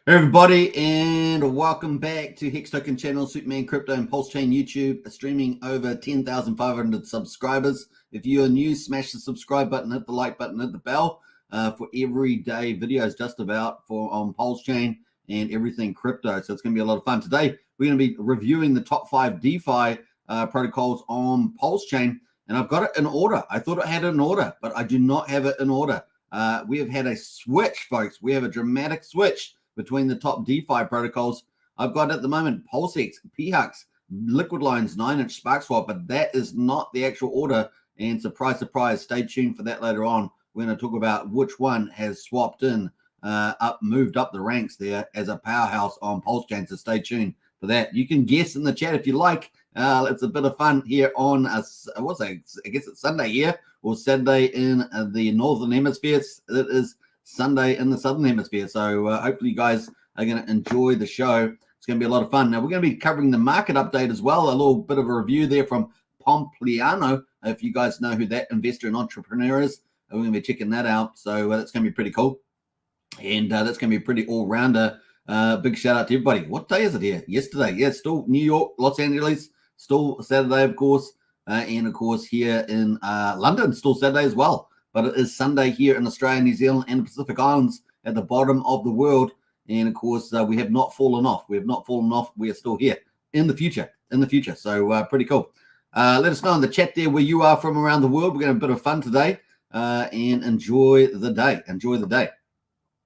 Hey everybody, and welcome back to Hex Token channel, Superman Crypto and Pulsechain YouTube, streaming over 10,500 subscribers. If you are new, smash the subscribe button, hit the like button, hit the bell for everyday videos just about on Pulsechain and everything crypto. So it's going to be a lot of fun. Today, we're going to be reviewing the top 5 DeFi protocols on Pulsechain, and I've got it in order. I thought I had it in order, but I do not have it in order. We have had a switch, folks. We have a dramatic switch between the top DeFi protocols. I've got at the moment PulseX, Phux, Liquid Lines, 9-inch SparkSwap, but that is not the actual order. And surprise, surprise, stay tuned for that later on. We're going to talk about which one has swapped in, moved up the ranks there as a powerhouse on Pulsechain. So stay tuned for that. You can guess in the chat if you like. It's a bit of fun here on, I guess it's Sunday here, or Saturday in the Northern Hemisphere. It is Sunday in the Southern Hemisphere. So hopefully you guys are going to enjoy the show. It's going to be a lot of fun. Now, we're going to be covering the market update as well, a little bit of a review there from Pompliano. If you guys know who that investor and entrepreneur is, we're going to be checking that out. So that's going to be pretty cool. And that's going to be a pretty all-rounder. Big shout out to everybody. What day is it here? Yesterday. Yeah, still New York, Los Angeles, still Saturday, of course. And, of course, here in London, still Saturday as well. But it is Sunday here in Australia, New Zealand, and the Pacific Islands at the bottom of the world. And, of course, we have not fallen off. We have not fallen off. We are still here in the future. So pretty cool. Let us know in the chat there where you are from around the world. We're going to have a bit of fun today and enjoy the day. Enjoy the day.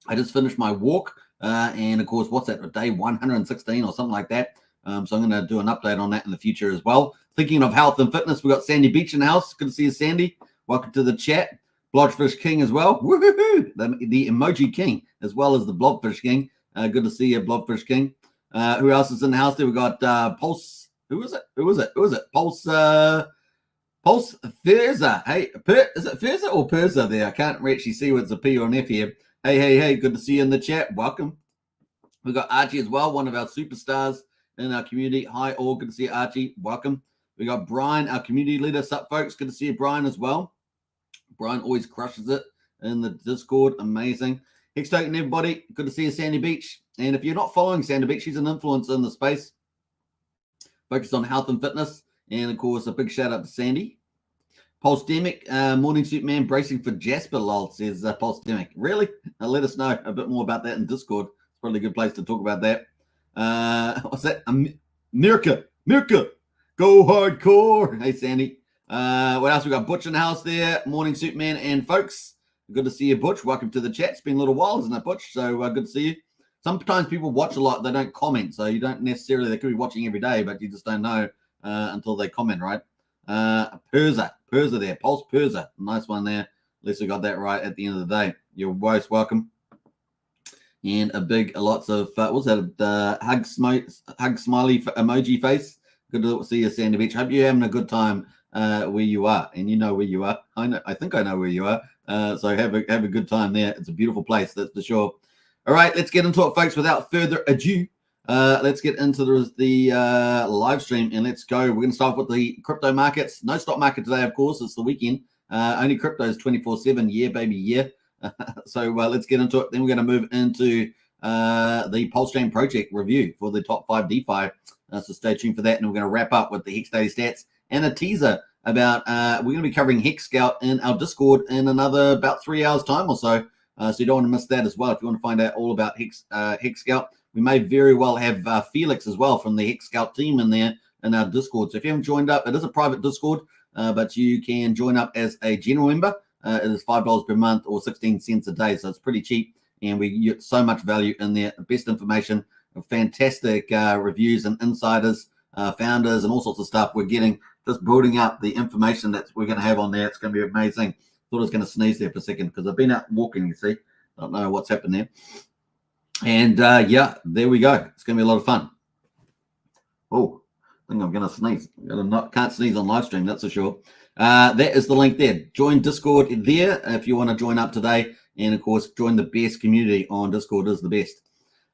I just finished my walk. And, of course, what's that, day 116 or something like that. So I'm going to do an update on that in the future as well. Thinking of health and fitness, we've got Sandy Beach in the house. Good to see you, Sandy. Welcome to the chat. Blobfish King as well. Woohoo! The emoji king as well as the Blobfish King. Good to see you, Blobfish King. Who else is in the house there? We got Pulse. Who is it? Pulse Furza. Hey, is it Furza or Perza there? I can't actually see whether it's a P or an F here. Hey. Good to see you in the chat. Welcome. We've got Archie as well, one of our superstars in our community. Hi, all. Good to see you, Archie. Welcome. We got Brian, our community leader. Sup, folks? Good to see you, Brian, as well. Brian always crushes it in the Discord. Amazing. Hex Token, everybody. Good to see you, Sandy Beach. And if you're not following Sandy Beach, she's an influencer in the space. Focused on health and fitness. And, of course, a big shout out to Sandy. Pulsedemic, Morning Suit Man, bracing for Jasper, lol, says Pulsedemic. Really? Now let us know a bit more about that in Discord. It's probably a good place to talk about that. What's that? Mirka. Go hardcore. Hey, Sandy. What else? We got Butch in the house there. Morning, Superman and folks. Good to see you, Butch. Welcome to the chat. It's been a little while, isn't it, Butch? So good to see you. Sometimes people watch a lot. They don't comment. So you don't necessarily, they could be watching every day, but you just don't know until they comment, right? Perza there. Pulse Perza. Nice one there. At least we got that right at the end of the day. You're most welcome. And lots of, what's that? Hug smiley emoji face. Good to see you, Sandy Beach. Hope you're having a good time where you are, and you know where you are. I think I know where you are. So have a good time there. It's a beautiful place, that's for sure. All right, let's get into it, folks. Without further ado, let's get into the live stream, and let's go. We're going to start with the crypto markets. No stock market today, of course. It's the weekend. Only crypto is 24/7. Yeah, baby, yeah. So let's get into it. Then we're going to move into the Pulsechain project review for the top 5 DeFi. So stay tuned for that, and we're going to wrap up with the Hex Daily Stats and a teaser about we're going to be covering Hex Scout in our Discord in another about 3 hours time or so. So you don't want to miss that as well. If you want to find out all about Hex Scout, we may very well have Felix as well from the Hex Scout team in there in our Discord. So if you haven't joined up, it is a private Discord, but you can join up as a general member. It is $5 per month or 16 cents a day. So it's pretty cheap, and we get so much value in there. Best information, fantastic reviews and insiders, founders, and all sorts of stuff. We're getting just building up the information that we're going to have on there. It's going to be amazing. Thought I was going to sneeze there for a second because I've been out walking, you see. Don't know what's happened there. And yeah, there we go. It's going to be a lot of fun. Oh, I think I'm going to sneeze. Can't sneeze on live stream, that's for sure. That is the link there. Join Discord there if you want to join up today. And, of course, join the best community on Discord is the best.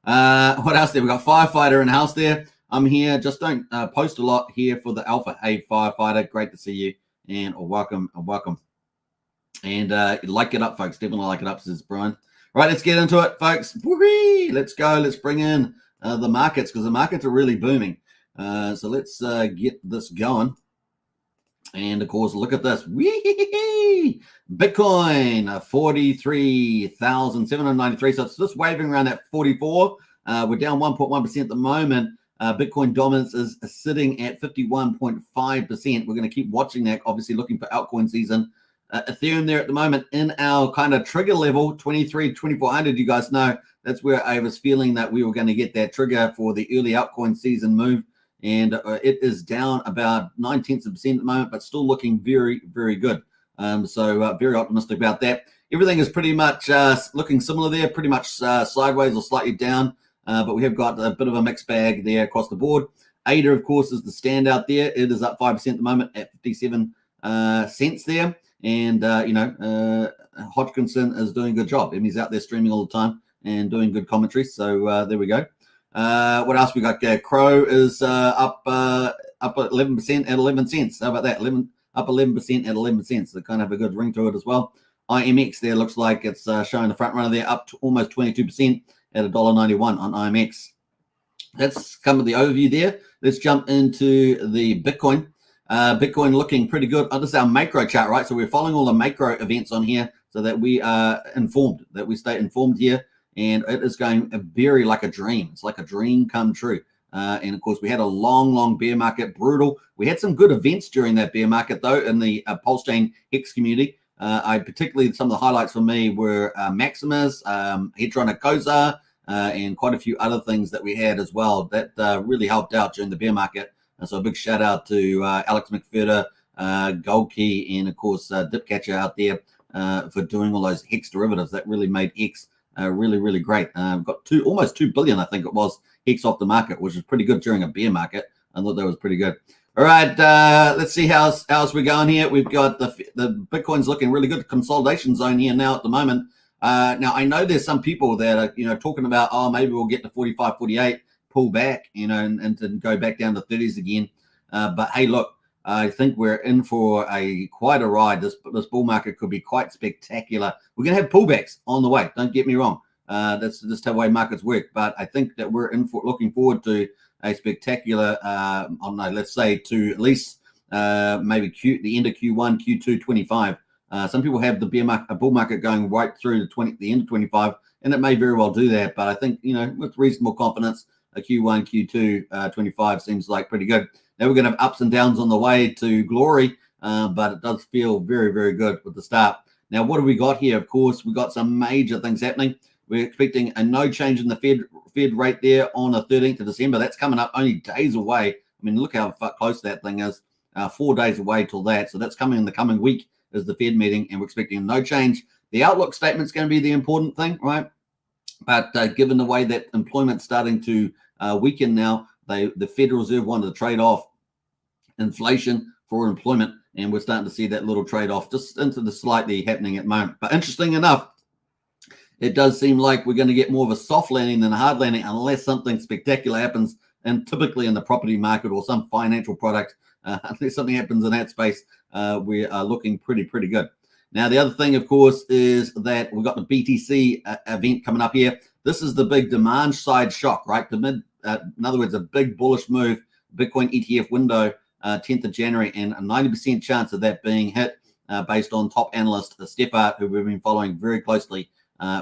What else there? We got Firefighter in the house there. I'm here. Just don't post a lot here for the alpha. Hey, Firefighter, great to see you. And welcome. And like it up, folks. Definitely like it up, says Brian. Right, let's get into it, folks. Whee! Let's go. Let's bring in the markets, because the markets are really booming. So let's get this going. And of course, look at this. Whee! Bitcoin, 43,793. So it's just waving around at 44. We're down 1.1% at the moment. Bitcoin dominance is sitting at 51.5%. We're going to keep watching that, obviously looking for altcoin season. Ethereum there at the moment in our kind of trigger level, 2,400. You guys know that's where I was feeling that we were going to get that trigger for the early altcoin season move. And it is down about 0.9% at the moment, but still looking very, very good. So very optimistic about that. Everything is pretty much looking similar there, pretty much sideways or slightly down. But we have got a bit of a mixed bag there across the board. ADA, of course, is the standout there. It is up 5% at the moment at 57 cents there. And, Hodgkinson is doing a good job. He's out there streaming all the time and doing good commentary. So there we go. What else we got? Crow is up 11% at 11 cents. How about that? Up 11% at 11 cents. So kind of a good ring to it as well. IMX there looks like it's showing the front runner there, up to almost 22% at $1.91 on IMX. That's kind of the overview there. Let's jump into the Bitcoin. Bitcoin looking pretty good. This is our macro chart, right? So we're following all the macro events on here so that we are informed, that we stay informed here. And it is going very like a dream. It's like a dream come true. And of course, we had a long bear market, brutal. We had some good events during that bear market, though, in the Pulsechain Hex community. Particularly some of the highlights for me were Maximus, Hedron Koza, and quite a few other things that we had as well that really helped out during the bear market. And so a big shout out to Alex McFerder, Goldkey, and of course Dipcatcher out there for doing all those Hex derivatives that really made Hex really, really great. Got almost 2 billion, I think it was, Hex off the market, which is pretty good during a bear market. I thought that was pretty good. All right, let's see how's we're going here. We've got the Bitcoin's looking really good. Consolidation zone here now at the moment. Now I know there's some people that are talking about, oh, maybe we'll get to 45, 48, pull back, and to go back down to 30s again. But hey, look, I think we're in for quite a ride. This bull market could be quite spectacular. We're going to have pullbacks on the way. Don't get me wrong. That's just how way markets work. But I think that we're looking forward to a spectacular, let's say to at least maybe the end of Q1, Q2, 25. Some people have the bull market going right through the end of 25, and it may very well do that. But I think, with reasonable confidence, a Q1, Q2, 25 seems like pretty good. Now we're going to have ups and downs on the way to glory, but it does feel very, very good with the start. Now, what do we got here? Of course, we got some major things happening. We're expecting a no change in the Fed rate there on the 13th of December. That's coming up only days away. I mean, look how close that thing is. 4 days away till that. So that's coming in the coming week is the Fed meeting, and we're expecting no change. The outlook statement's going to be the important thing, right? But given the way that employment's starting to weaken now, the Federal Reserve wanted to trade off inflation for employment, and we're starting to see that little trade-off just into the slightly happening at the moment. But interesting enough, it does seem like we're going to get more of a soft landing than a hard landing unless something spectacular happens, and typically in the property market or some financial product, unless something happens in that space, we are looking pretty good. Now, the other thing, of course, is that we've got the BTC event coming up here. This is the big demand side shock, right? In other words, a big bullish move, Bitcoin ETF window, 10th of January, and a 90% chance of that being hit based on top analyst Stefan, who we've been following very closely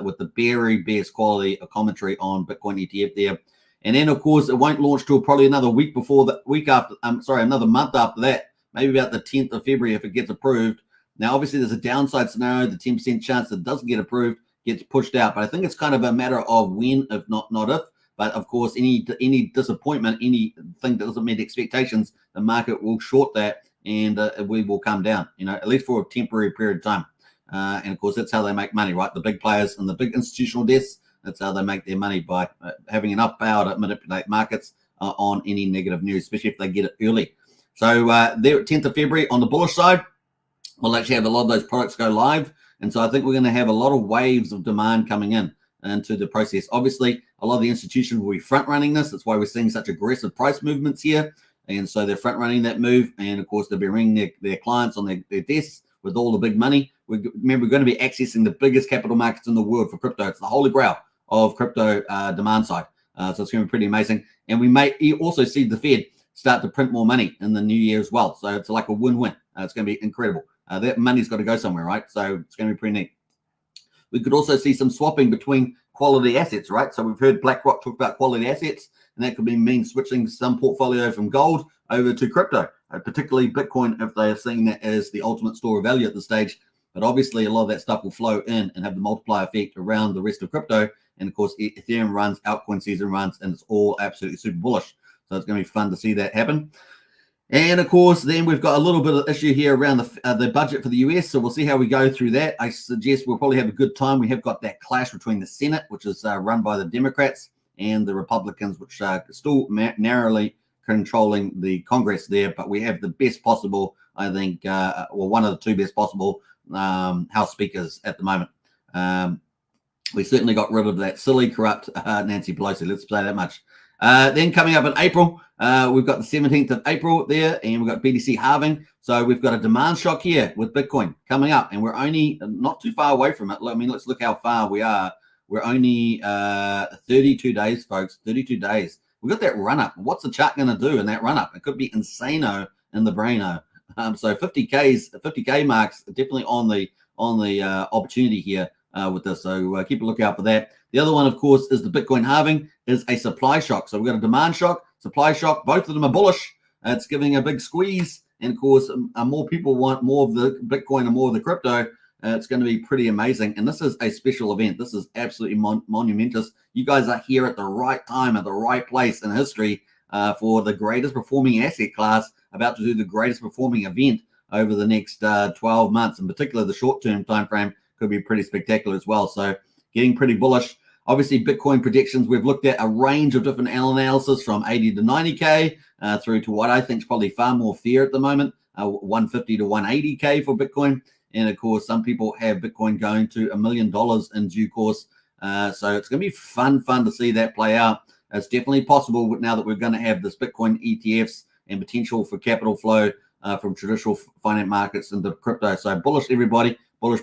with the very best quality of commentary on Bitcoin ETF there. And then, of course, it won't launch till probably another week another month after that, maybe about the 10th of February if it gets approved. Now, obviously, there's a downside scenario. The 10% chance that it doesn't get approved gets pushed out. But I think it's kind of a matter of when, if not if. But, of course, any disappointment, anything that doesn't meet expectations, the market will short that, and we will come down, at least for a temporary period of time. And, of course, that's how they make money, right? The big players and the big institutional desks, that's how they make their money, by having enough power to manipulate markets on any negative news, especially if they get it early. So there at 10th of February on the bullish side, we'll actually have a lot of those products go live. And so I think we're going to have a lot of waves of demand coming into the process. Obviously, a lot of the institutions will be front running this. That's why we're seeing such aggressive price movements here. And so they're front running that move. And of course, they'll be ringing their clients on their desks with all the big money. Remember, we're going to be accessing the biggest capital markets in the world for crypto. It's the holy grail of crypto demand side. So it's going to be pretty amazing. And we may also see the Fed start to print more money in the new year as well. So it's like a win-win. It's going to be incredible. That money's got to go somewhere, right? So it's going to be pretty neat. We could also see some swapping between quality assets, right? So we've heard BlackRock talk about quality assets, and that could mean switching some portfolio from gold over to crypto, particularly Bitcoin, if they are seeing that as the ultimate store of value at this stage. But obviously, a lot of that stuff will flow in and have the multiplier effect around the rest of crypto. And of course, Ethereum runs, altcoin season runs, and it's all absolutely super bullish. So it's going to be fun to see that happen. And of course, then we've got a little bit of issue here around the budget for the US. So we'll see how we go through that. I suggest we'll probably have a good time. We have got that clash between the Senate, which is run by the Democrats, and the Republicans, which are still narrowly controlling the Congress there. But we have the best possible, I think, well, one of the two best possible House speakers at the moment. We certainly got rid of that silly, corrupt Nancy Pelosi. Let's say that much. Then coming up in April, we've got the 17th of April there, and we've got BTC halving. So we've got a demand shock here with Bitcoin coming up, and we're only not too far away from it. I mean, let's look how far we are. We're only 32 days, folks, 32 days. We've got that run up. What's the chart going to do in that run up? It could be insano in the braino. So 50K marks definitely on the opportunity here with this. So keep a lookout for that. The other one, of course, is the Bitcoin halving is a supply shock. So we've got a demand shock, supply shock. Both of them are bullish. It's giving a big squeeze. And of course, more people want more of the Bitcoin and more of the crypto. It's going to be pretty amazing. And this is a special event. This is absolutely monumentous. You guys are here at the right time, at the right place in history for the greatest performing asset class, about to do the greatest performing event over the next 12 months. In particular, the short-term time frame could be pretty spectacular as well. So getting pretty bullish. Obviously, Bitcoin predictions, we've looked at a range of different analysis from 80 to 90K through to what I think is probably far more fair at the moment, 150 to 180K for Bitcoin. And of course, some people have Bitcoin going to $1 million in due course. So it's going to be fun to see that play out. It's definitely possible now that we're going to have this Bitcoin ETFs and potential for capital flow from traditional finance markets into crypto. So bullish, everybody. Bullish,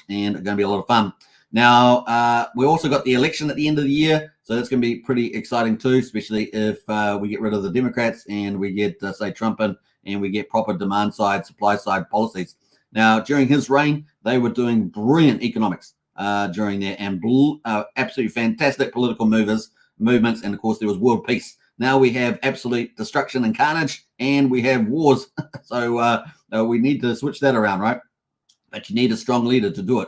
and it's going to be a lot of fun. Now, we also got the election at the end of the year, so that's going to be pretty exciting too, especially if we get rid of the Democrats and we get, say, Trump in, and we get proper demand side, supply side policies. Now, during his reign, they were doing brilliant economics during there, and absolutely fantastic political movements, and of course, there was world peace. Now we have absolute destruction and carnage, and we have wars. So we need to switch that around, right? But you need a strong leader to do it.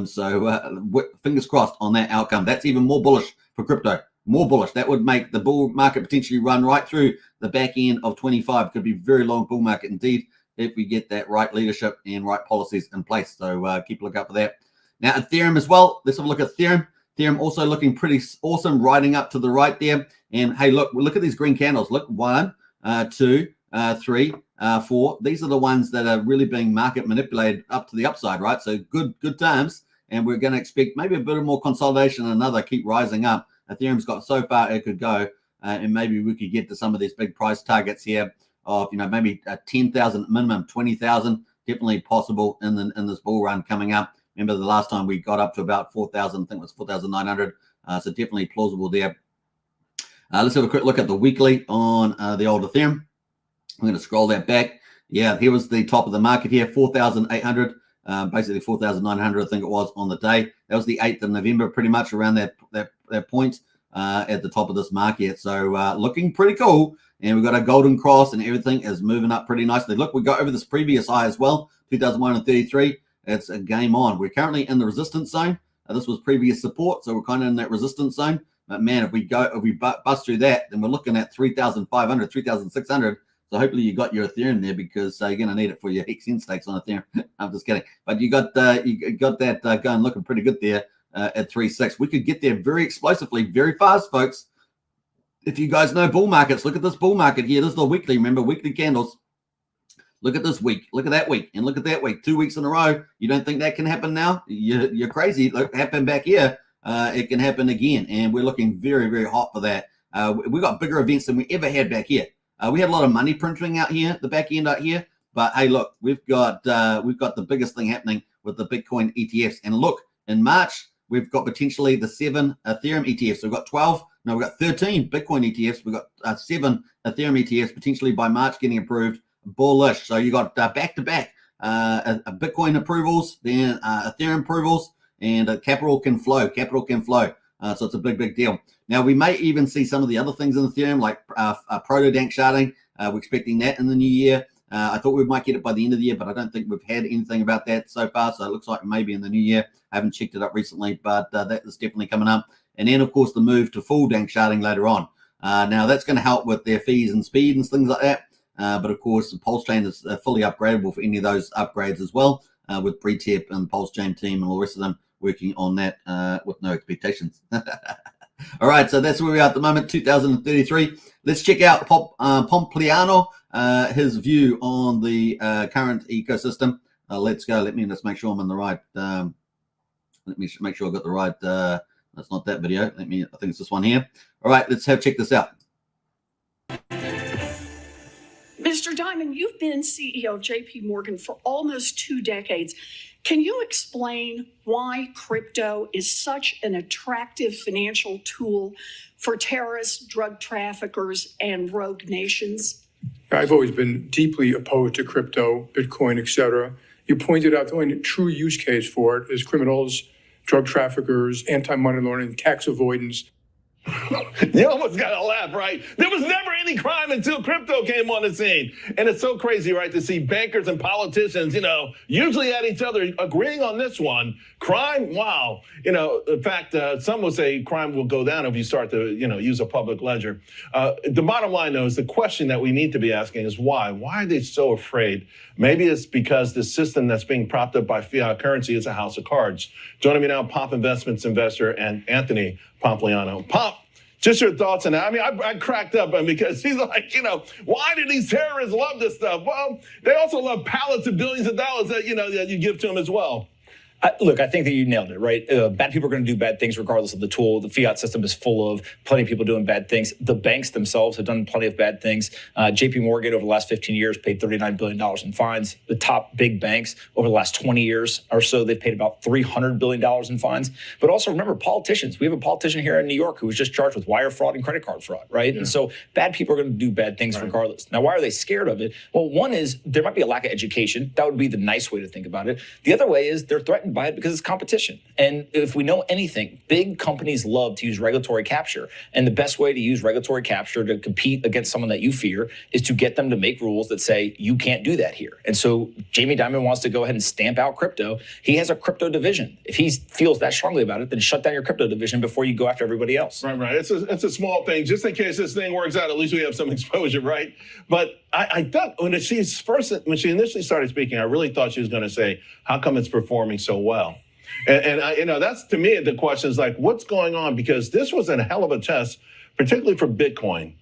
So fingers crossed on that outcome. That's even more bullish for crypto. More bullish. That would make the bull market potentially run right through the back end of 25. Could be very long bull market indeed if we get that right leadership and right policies in place. So keep a look out for that. Now, Ethereum as well. Let's have a look at Ethereum. Ethereum also looking pretty awesome, riding up to the right there. And hey, look at these green candles. Look, 1, 2, 3, 4. These are the ones that are really being market manipulated up to the upside, right? So good times. And we're going to expect maybe a bit of more consolidation and another keep rising up. Ethereum's got so far it could go. And maybe we could get to some of these big price targets here of, maybe 10,000 minimum, 20,000. Definitely possible in this bull run coming up. Remember the last time we got up to about 4,000, I think it was 4,900. So definitely plausible there. Let's have a quick look at the weekly on the old Ethereum. I'm going to scroll that back. Yeah, here was the top of the market here, 4,800, basically 4,900, I think it was on the day. That was the 8th of November, pretty much around that point at the top of this market. So looking pretty cool. And we've got a golden cross and everything is moving up pretty nicely. Look, we got over this previous high as well, 2001.33. It's a game on. We're currently in the resistance zone. This was previous support, so we're kind of in that resistance zone. But man, if we bust through that, then we're looking at 3,500, 3,600. So hopefully you got your Ethereum there because you're going to need it for your XN stakes on Ethereum. I'm just kidding. But you got that going looking pretty good there at 3.6. We could get there very explosively, very fast, folks. If you guys know bull markets, look at this bull market here. This is the weekly. Remember, weekly candles. Look at this week. Look at that week. And look at that week. 2 weeks in a row. You don't think that can happen now? You're crazy. Look, happened back here. It can happen again. And we're looking very, very hot for that. We got bigger events than we ever had back here. We had a lot of money printing out here, the back end out here. But hey, look, we've got the biggest thing happening with the Bitcoin ETFs. And look, in March, we've got potentially the 7 Ethereum ETFs. So we've got 12. No, we've got 13 Bitcoin ETFs. We've got 7 Ethereum ETFs potentially by March getting approved. Bullish. So you got back-to-back Bitcoin approvals, then Ethereum approvals, and capital can flow. So it's a big deal. Now, we may even see some of the other things in Ethereum, like proto-dank sharding. We're expecting that in the new year. I thought we might get it by the end of the year, but I don't think we've had anything about that so far. So it looks like maybe in the new year. I haven't checked it up recently, but that is definitely coming up. And then, of course, the move to full dank sharding later on. Now, that's going to help with their fees and speed and things like that. But, of course, the Pulsechain is fully upgradable for any of those upgrades as well, with Pretep and the Pulsechain team and all the rest of them working on that with no expectations. All right, so that's where we are at the moment, 2033. Let's check out Pompliano, his view on the current ecosystem. Let's go. Let me just make sure I'm in the right. Let me make sure I got the right. That's not that video. I think it's this one here. All right, let's check this out. Mr. Diamond, you've been CEO of JP Morgan for almost 2 decades. Can you explain why crypto is such an attractive financial tool for terrorists, drug traffickers, and rogue nations? I've always been deeply opposed to crypto, Bitcoin, etc. You pointed out the only true use case for it is criminals, drug traffickers, anti-money laundering, tax avoidance. You almost got to laugh, right? There was never any crime until crypto came on the scene. And it's so crazy, right, to see bankers and politicians, usually at each other agreeing on this one. Crime, wow. In fact, some will say crime will go down if you start to, use a public ledger. The bottom line, though, is the question that we need to be asking is why? Why are they so afraid? Maybe it's because the system that's being propped up by fiat currency is a house of cards. Joining me now, Pomp Investments investor and Anthony Pompliano. Pomp, just your thoughts on that. I mean, I cracked up because he's like, why do these terrorists love this stuff? Well, they also love pallets of billions of dollars that, that you give to them as well. Look, I think that you nailed it, right? Bad people are going to do bad things regardless of the tool. The fiat system is full of plenty of people doing bad things. The banks themselves have done plenty of bad things. JP Morgan over the last 15 years paid $39 billion in fines. The top big banks over the last 20 years or so, they've paid about $300 billion in fines. But also remember, politicians. We have a politician here in New York who was just charged with wire fraud and credit card fraud, right? Yeah. And so bad people are going to do bad things regardless. Now, why are they scared of it? Well, one is there might be a lack of education. That would be the nice way to think about it. The other way is they're threatened by it because it's competition. And if we know anything, big companies love to use regulatory capture. And the best way to use regulatory capture to compete against someone that you fear is to get them to make rules that say, you can't do that here. And so Jamie Dimon wants to go ahead and stamp out crypto. He has a crypto division. If he feels that strongly about it, then shut down your crypto division before you go after everybody else. Right. It's a small thing. Just in case this thing works out, at least we have some exposure, right? But I thought when she initially started speaking, I really thought she was going to say, how come it's performing so well? And that's, to me, the question is like, what's going on? Because this was a hell of a test, particularly for Bitcoin.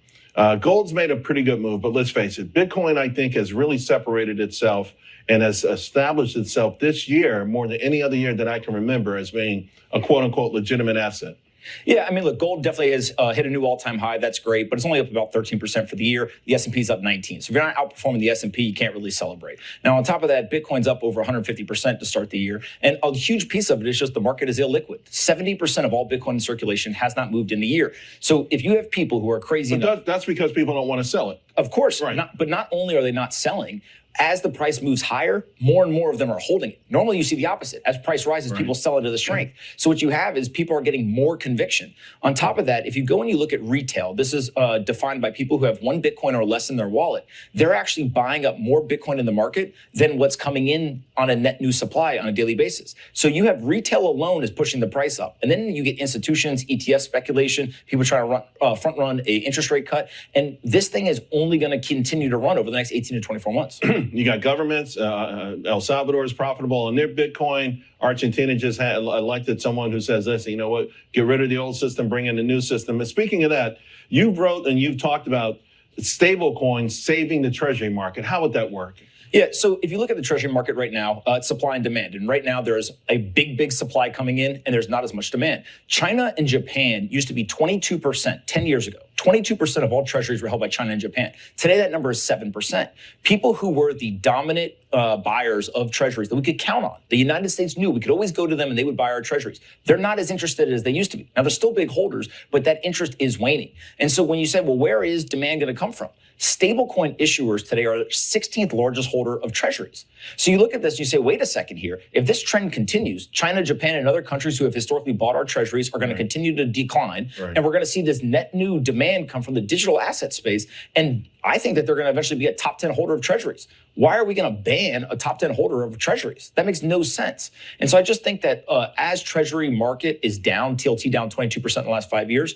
Gold's made a pretty good move, but let's face it, Bitcoin, I think, has really separated itself and has established itself this year more than any other year that I can remember as being a quote unquote legitimate asset. Yeah, I mean, look, gold definitely has hit a new all-time high. That's great, but it's only up about 13% for the year. The S&P is up 19%. So if you're not outperforming the S&P, you can't really celebrate. Now, on top of that, Bitcoin's up over 150% to start the year. And a huge piece of it is just the market is illiquid. 70% of all Bitcoin in circulation has not moved in the year. So if you have people who are crazy enough... That's because people don't want to sell it. Of course, right. But not only are they not selling, as the price moves higher, more and more of them are holding it. Normally, you see the opposite. As price rises, people sell into the strength. So what you have is people are getting more conviction. On top of that, if you go and you look at retail, this is defined by people who have 1 Bitcoin or less in their wallet. They're actually buying up more Bitcoin in the market than what's coming in on a net new supply on a daily basis. So you have retail alone is pushing the price up. And then you get institutions, ETF speculation, people trying to front run a interest rate cut. And this thing is only going to continue to run over the next 18 to 24 months. You got governments. El Salvador is profitable on their Bitcoin. Argentina just elected someone who says, listen, you know what, get rid of the old system, bring in the new system. And speaking of that, you wrote and you've talked about stable coins saving the treasury market. How would that work? Yeah, so if you look at the treasury market right now, it's supply and demand. And right now there's a big supply coming in and there's not as much demand. China and Japan used to be 22% 10 years ago, 22% of all treasuries were held by China and Japan. Today, that number is 7%. People who were the dominant buyers of treasuries that we could count on. The United States knew we could always go to them and they would buy our treasuries. They're not as interested as they used to be. Now, they're still big holders, but that interest is waning. And so when you say, well, where is demand going to come from? Stablecoin issuers today are the 16th largest holder of treasuries. So you look at this and you say, wait a second here. If this trend continues, China, Japan, and other countries who have historically bought our treasuries are going to continue to decline. And we're going to see this net new demand come from the digital asset space. And I think that they're going to eventually be a top 10 holder of treasuries. Why are we going to ban a top 10 holder of treasuries? That makes no sense. And so I just think that as treasury market is down, TLT down 22% in the last 5 years,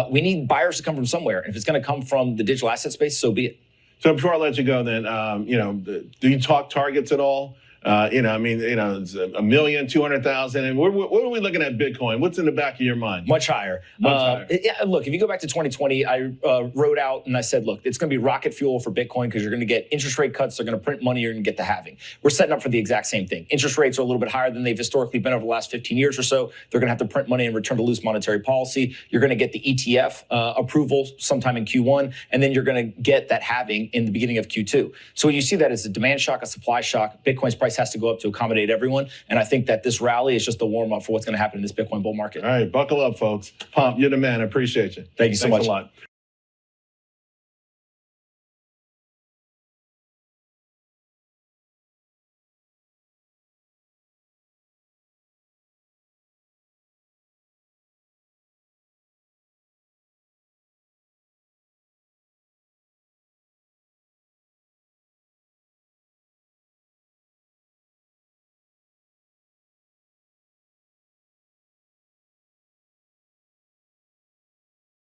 we need buyers to come from somewhere. And if it's going to come from the digital asset space, so be it. So before I let you go, then, do you talk targets at all? It's $1 million, 200,000. And what are we looking at Bitcoin? What's in the back of your mind? Much higher. Yeah, look, if you go back to 2020, I wrote out and I said, look, it's going to be rocket fuel for Bitcoin because you're going to get interest rate cuts. They're going to print money. You're going to get the halving. We're setting up for the exact same thing. Interest rates are a little bit higher than they've historically been over the last 15 years or so. They're going to have to print money and return to loose monetary policy. You're going to get the ETF approval sometime in Q1, and then you're going to get that halving in the beginning of Q2. So when you see that as a demand shock, a supply shock, Bitcoin's price has to go up to accommodate everyone. And I think that this rally is just the warm up for what's going to happen in this Bitcoin bull market. All right, buckle up, folks. Pomp, you're the man. I appreciate you. Thank you so much. Thanks a lot.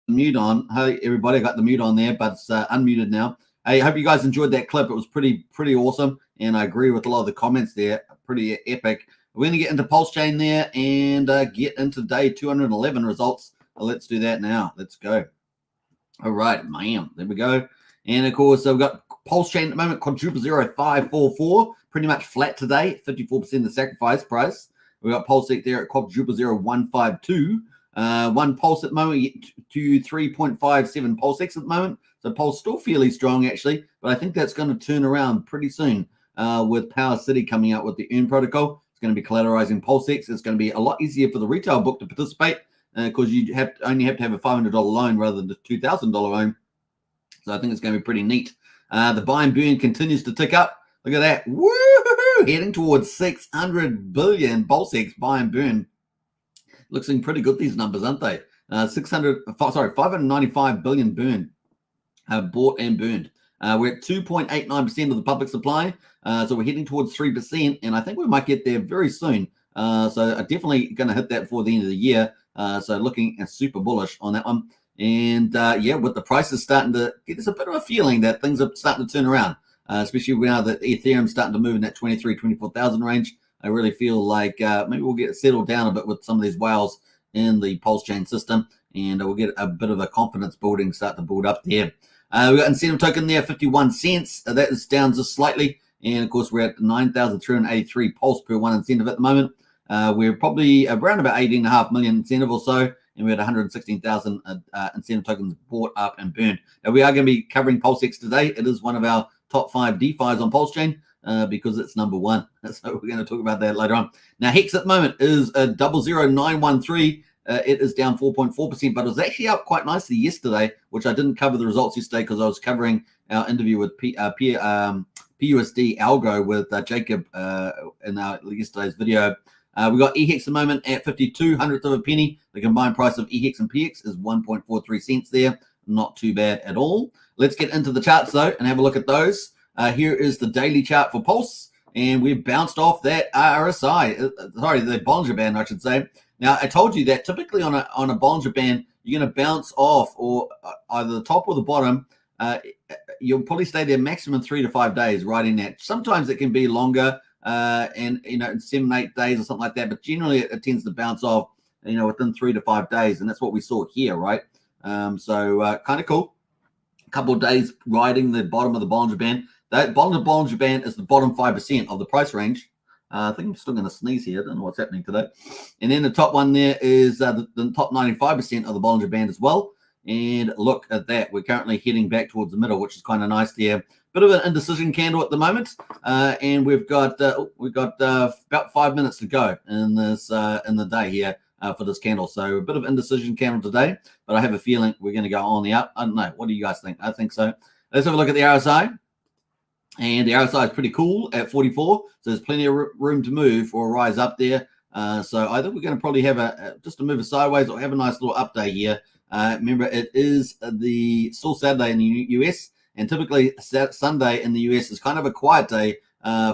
Mute on. Hey, everybody, I got the mute on there, but it's unmuted now. Hey, hope you guys enjoyed that clip. It was pretty awesome, and I agree with a lot of the comments there. Pretty epic. We're going to get into Pulsechain there and get into day 211 results. Let's do that now. Let's go. All right, man. There we go. And, of course, we've got Pulsechain at the moment, quadruple 0544, pretty much flat today, 54% the sacrifice price. We've got PulseX there at quadruple 0152. One Pulse at the moment to 3.57 PulseX at the moment. So Pulse still fairly strong, actually, but I think that's going to turn around pretty soon with Power City coming out with the Earn protocol. It's going to be collateralizing PulseX. It's going to be a lot easier for the retail book to participate because you only have to have a $500 loan rather than the $2,000 loan. So I think it's going to be pretty neat. The buy and burn continues to tick up. Look at that. Woo! Heading towards 600 billion PulseX buy and burn. Looking pretty good, these numbers, aren't they? 595 billion burn, bought and burned. We're at 2.89% of the public supply, so we're heading towards 3%, and I think we might get there very soon. So I'm definitely going to hit that before the end of the year. So looking super bullish on that one. And yeah, with the prices starting to get us a bit of a feeling that things are starting to turn around, especially now that Ethereum's starting to move in that 24,000 range. I really feel like maybe we'll get settled down a bit with some of these whales in the Pulsechain system, and we'll get a bit of a confidence building start to build up there. We've got incentive token there, 51 cents. That is down just slightly. And, of course, we're at 9,383 Pulse per one incentive at the moment. We're probably around about 18.5 million incentive or so, and we had 116,000 incentive tokens bought up and burned. Now, we are going to be covering PulseX today. It is one of our top 5 DeFis on Pulsechain. Because it's number 1. So we're going to talk about that later on. Now, Hex at the moment is 00913. It is down 4.4%, but it was actually up quite nicely yesterday, which I didn't cover the results yesterday because I was covering our interview with PUSD Algo with Jacob in our yesterday's video. We got EHEX at the moment at 52 hundredths of a penny. The combined price of EHEX and PX is 1.43 cents there. Not too bad at all. Let's get into the charts, though, and have a look at those. Here is the daily chart for Pulse, and we've bounced off that RSI. The Bollinger Band, I should say. Now, I told you that typically on a Bollinger Band, you're going to bounce off or either the top or the bottom. You'll probably stay there maximum 3 to 5 days riding that. Sometimes it can be longer, and in 7, 8 days or something like that. But generally, it tends to bounce off, within 3 to 5 days, and that's what we saw here, right? So kind of cool. A couple of days riding the bottom of the Bollinger Band. That Bollinger Band is the bottom 5% of the price range. I think I'm still going to sneeze here. I don't know what's happening today. And then the top one there is the top 95% of the Bollinger Band as well. And look at that. We're currently heading back towards the middle, which is kind of nice there. Bit of an indecision candle at the moment, and we've got about 5 minutes to go in this in the day here for this candle. So a bit of indecision candle today, but I have a feeling we're going to go on the up. I don't know. What do you guys think? I think so. Let's have a look at the RSI. And the RSI is pretty cool at 44, so there's plenty of room to move or rise up there. So I think we're going to probably have just a move sideways or have a nice little up day here. Remember, it is still Saturday in the US, and typically Sunday in the US is kind of a quiet day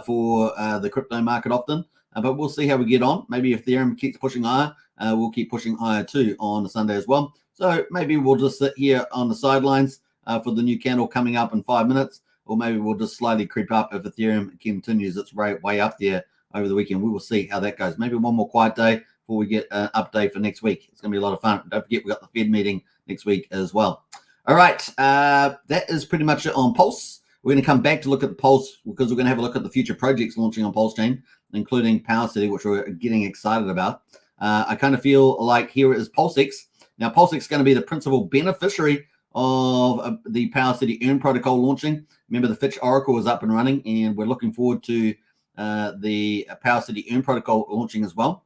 for the crypto market often. But we'll see how we get on. Maybe if Ethereum keeps pushing higher, we'll keep pushing higher too on the Sunday as well. So maybe we'll just sit here on the sidelines for the new candle coming up in 5 minutes. Or maybe we'll just slightly creep up if Ethereum continues its way up there over the weekend. We will see how that goes. Maybe one more quiet day before we get an update for next week. It's going to be a lot of fun. Don't forget, we've got the Fed meeting next week as well. All right, that is pretty much it on Pulse. We're going to come back to look at the Pulse because we're going to have a look at the future projects launching on Pulsechain, including Power City, which we're getting excited about. I kind of feel like here is PulseX. Now, PulseX is going to be the principal beneficiary of the Power City Earn protocol launching. Remember, the Fitch Oracle is up and running, and we're looking forward to the Power City Earn protocol launching as well.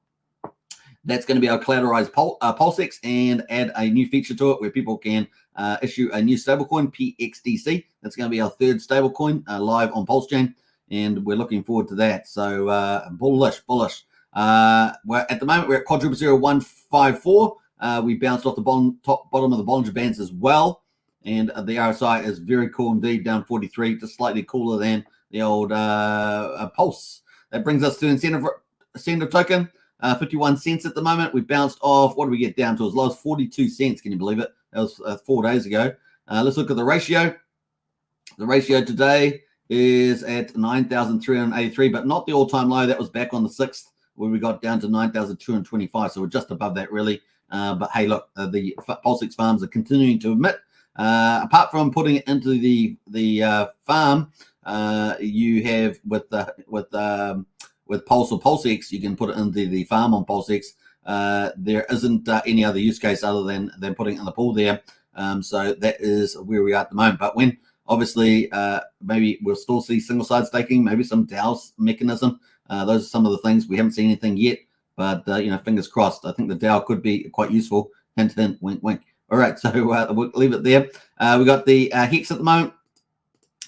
That's going to be our collateralized PulseX and add a new feature to it where people can issue a new stablecoin, PXDC. That's going to be our third stablecoin live on Pulsechain, and we're looking forward to that. So bullish. At the moment, we're at quadruple 0154. We bounced off the bottom of the Bollinger Bands as well. And the RSI is very cool indeed, down 43, just slightly cooler than the old Pulse. That brings us to incentive token, 51 cents at the moment. We bounced off, what did we get down to? As low as 42 cents. Can you believe it? That was 4 days ago. Let's look at the ratio. The ratio today is at 9,383, but not the all-time low. That was back on the 6th where we got down to 9,225. So we're just above that, really. But hey, look, the PulseX farms are continuing to emit. Apart from putting it into the farm, you have with Pulse or PulseX, you can put it into the farm on PulseX. There isn't any other use case other than putting it in the pool there. So that is where we are at the moment. But when obviously maybe we'll still see single side staking, maybe some DAO mechanism. Those are some of the things. We haven't seen anything yet, but fingers crossed. I think the DAO could be quite useful. Hint, hint, wink, wink. All right, so we'll leave it there. We got the Hex at the moment.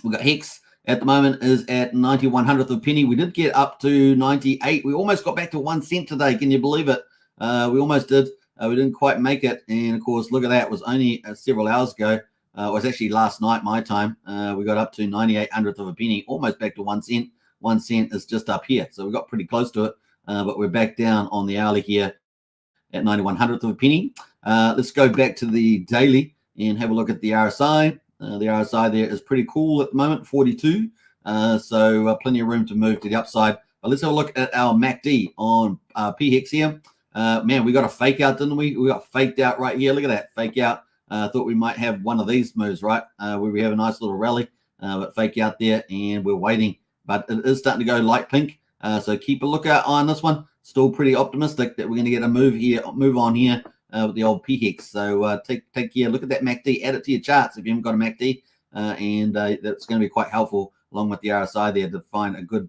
We got Hex at the moment is at 91/100th of a penny. We did get up to 98. We almost got back to 1 cent today. Can you believe it? We almost did. We didn't quite make it. And of course, look at that. It was only several hours ago. It was actually last night, my time. We got up to 98/100th of a penny, almost back to 1 cent. 1 cent is just up here. So we got pretty close to it. But we're back down on the hourly here at 91/100th of a penny. Let's go back to the daily and have a look at the RSI. The RSI there is pretty cool at the moment, 42. So plenty of room to move to the upside. But let's have a look at our MACD on PHEX here. Man, we got a fake out, didn't we? We got faked out right here. Look at that fake out. Thought we might have one of these moves, right? Where we have a nice little rally, but fake out there, and we're waiting. But it is starting to go light pink. So keep a lookout on this one. Still pretty optimistic that we're going to get a move on here with the old PHEX. So take care. Look at that MACD. Add it to your charts if you haven't got a MACD, and that's going to be quite helpful along with the RSI there to find a good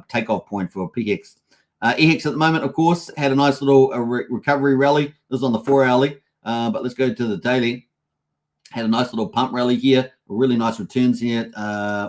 takeoff point for PHEX. EHEX at the moment, of course, had a nice little recovery rally. This is on the 4 hourly, but let's go to the daily. Had a nice little pump rally here. Really nice returns here.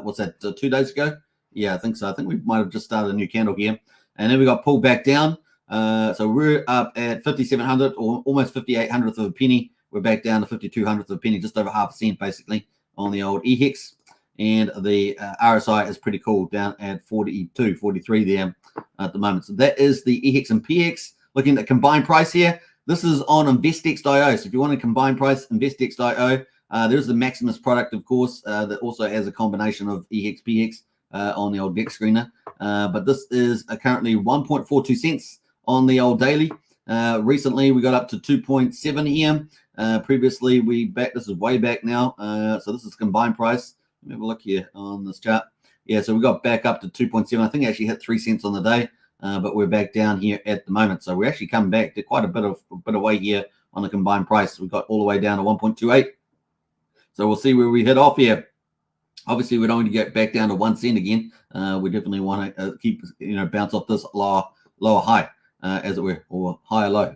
What's that? 2 days ago? Yeah, I think so. I think we might have just started a new candle here. And then we got pulled back down. So we're up at 5,700 or almost 5,800th of a penny. We're back down to 5,200th of a penny, just over half a cent basically on the old EHEX. And the RSI is pretty cool, down at 42, 43 there at the moment. So that is the EHEX and PHEX. Looking at the combined price here. This is on InvestX.io. So if you want a combined price, InvestX.io. There's the Maximus product, of course, that also has a combination of EHEX, PHEX on the old deck screener. But this is currently 1.42 cents on the old daily. Recently, we got up to 2.7 here. Previously, this is way back now. So this is combined price. Let me have a look here on this chart. Yeah, so we got back up to 2.7. I think it actually hit 3 cents on the day. but we're back down here at the moment. So we're actually coming back to quite a bit of way here on the combined price. We got all the way down to 1.28. So we'll see where we hit off here. Obviously, we don't want to get back down to 1 cent again. We definitely want to keep, bounce off this lower high, as it were, or higher low,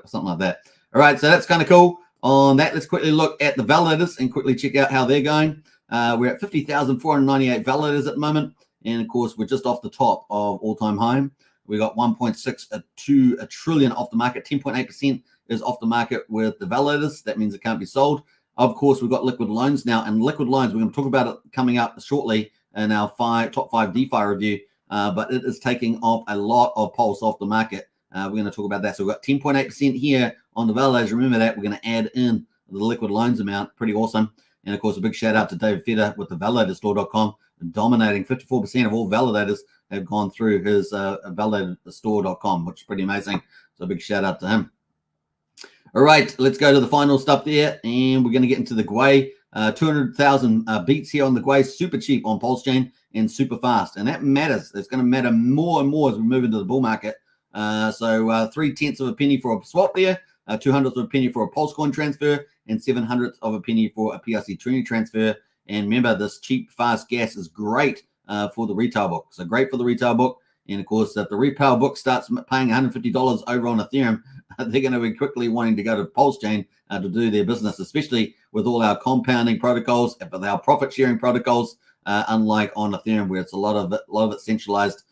something like that. All right, so that's kind of cool. On that, let's quickly look at the validators and quickly check out how they're going. We're at 50,498 validators at the moment. And of course, we're just off the top of all-time high. We got 1.62 trillion off the market. 10.8% is off the market with the validators. That means it can't be sold. Of course, we've got liquid loans now, and liquid loans, we're going to talk about it coming up shortly in our top 5 DeFi review, but it is taking off a lot of Pulse off the market. We're going to talk about that. So we've got 10.8% here on the validators. Remember that. We're going to add in the liquid loans amount. Pretty awesome. And of course, a big shout out to David Feder with the validatorstore.com, dominating 54% of all validators have gone through his validatorstore.com, which is pretty amazing. So a big shout out to him. All right, let's go to the final stuff there, and we're going to get into the Gwei. 200,000 beats here on the Gwei, super cheap on Pulsechain and super fast, and that matters. It's going to matter more and more as we move into the bull market. So 0.3 of a penny for a swap there, 0.02 of a penny for a Pulsecoin transfer, and 0.07 of a penny for a PRC Trini transfer. And remember, this cheap, fast gas is great for the retail book. So great for the retail book. And of course, if the retail book starts paying $150 over on Ethereum, they're going to be quickly wanting to go to Pulsechain to do their business, especially with all our compounding protocols, with our profit sharing protocols, unlike on Ethereum, where it's a lot of it centralized,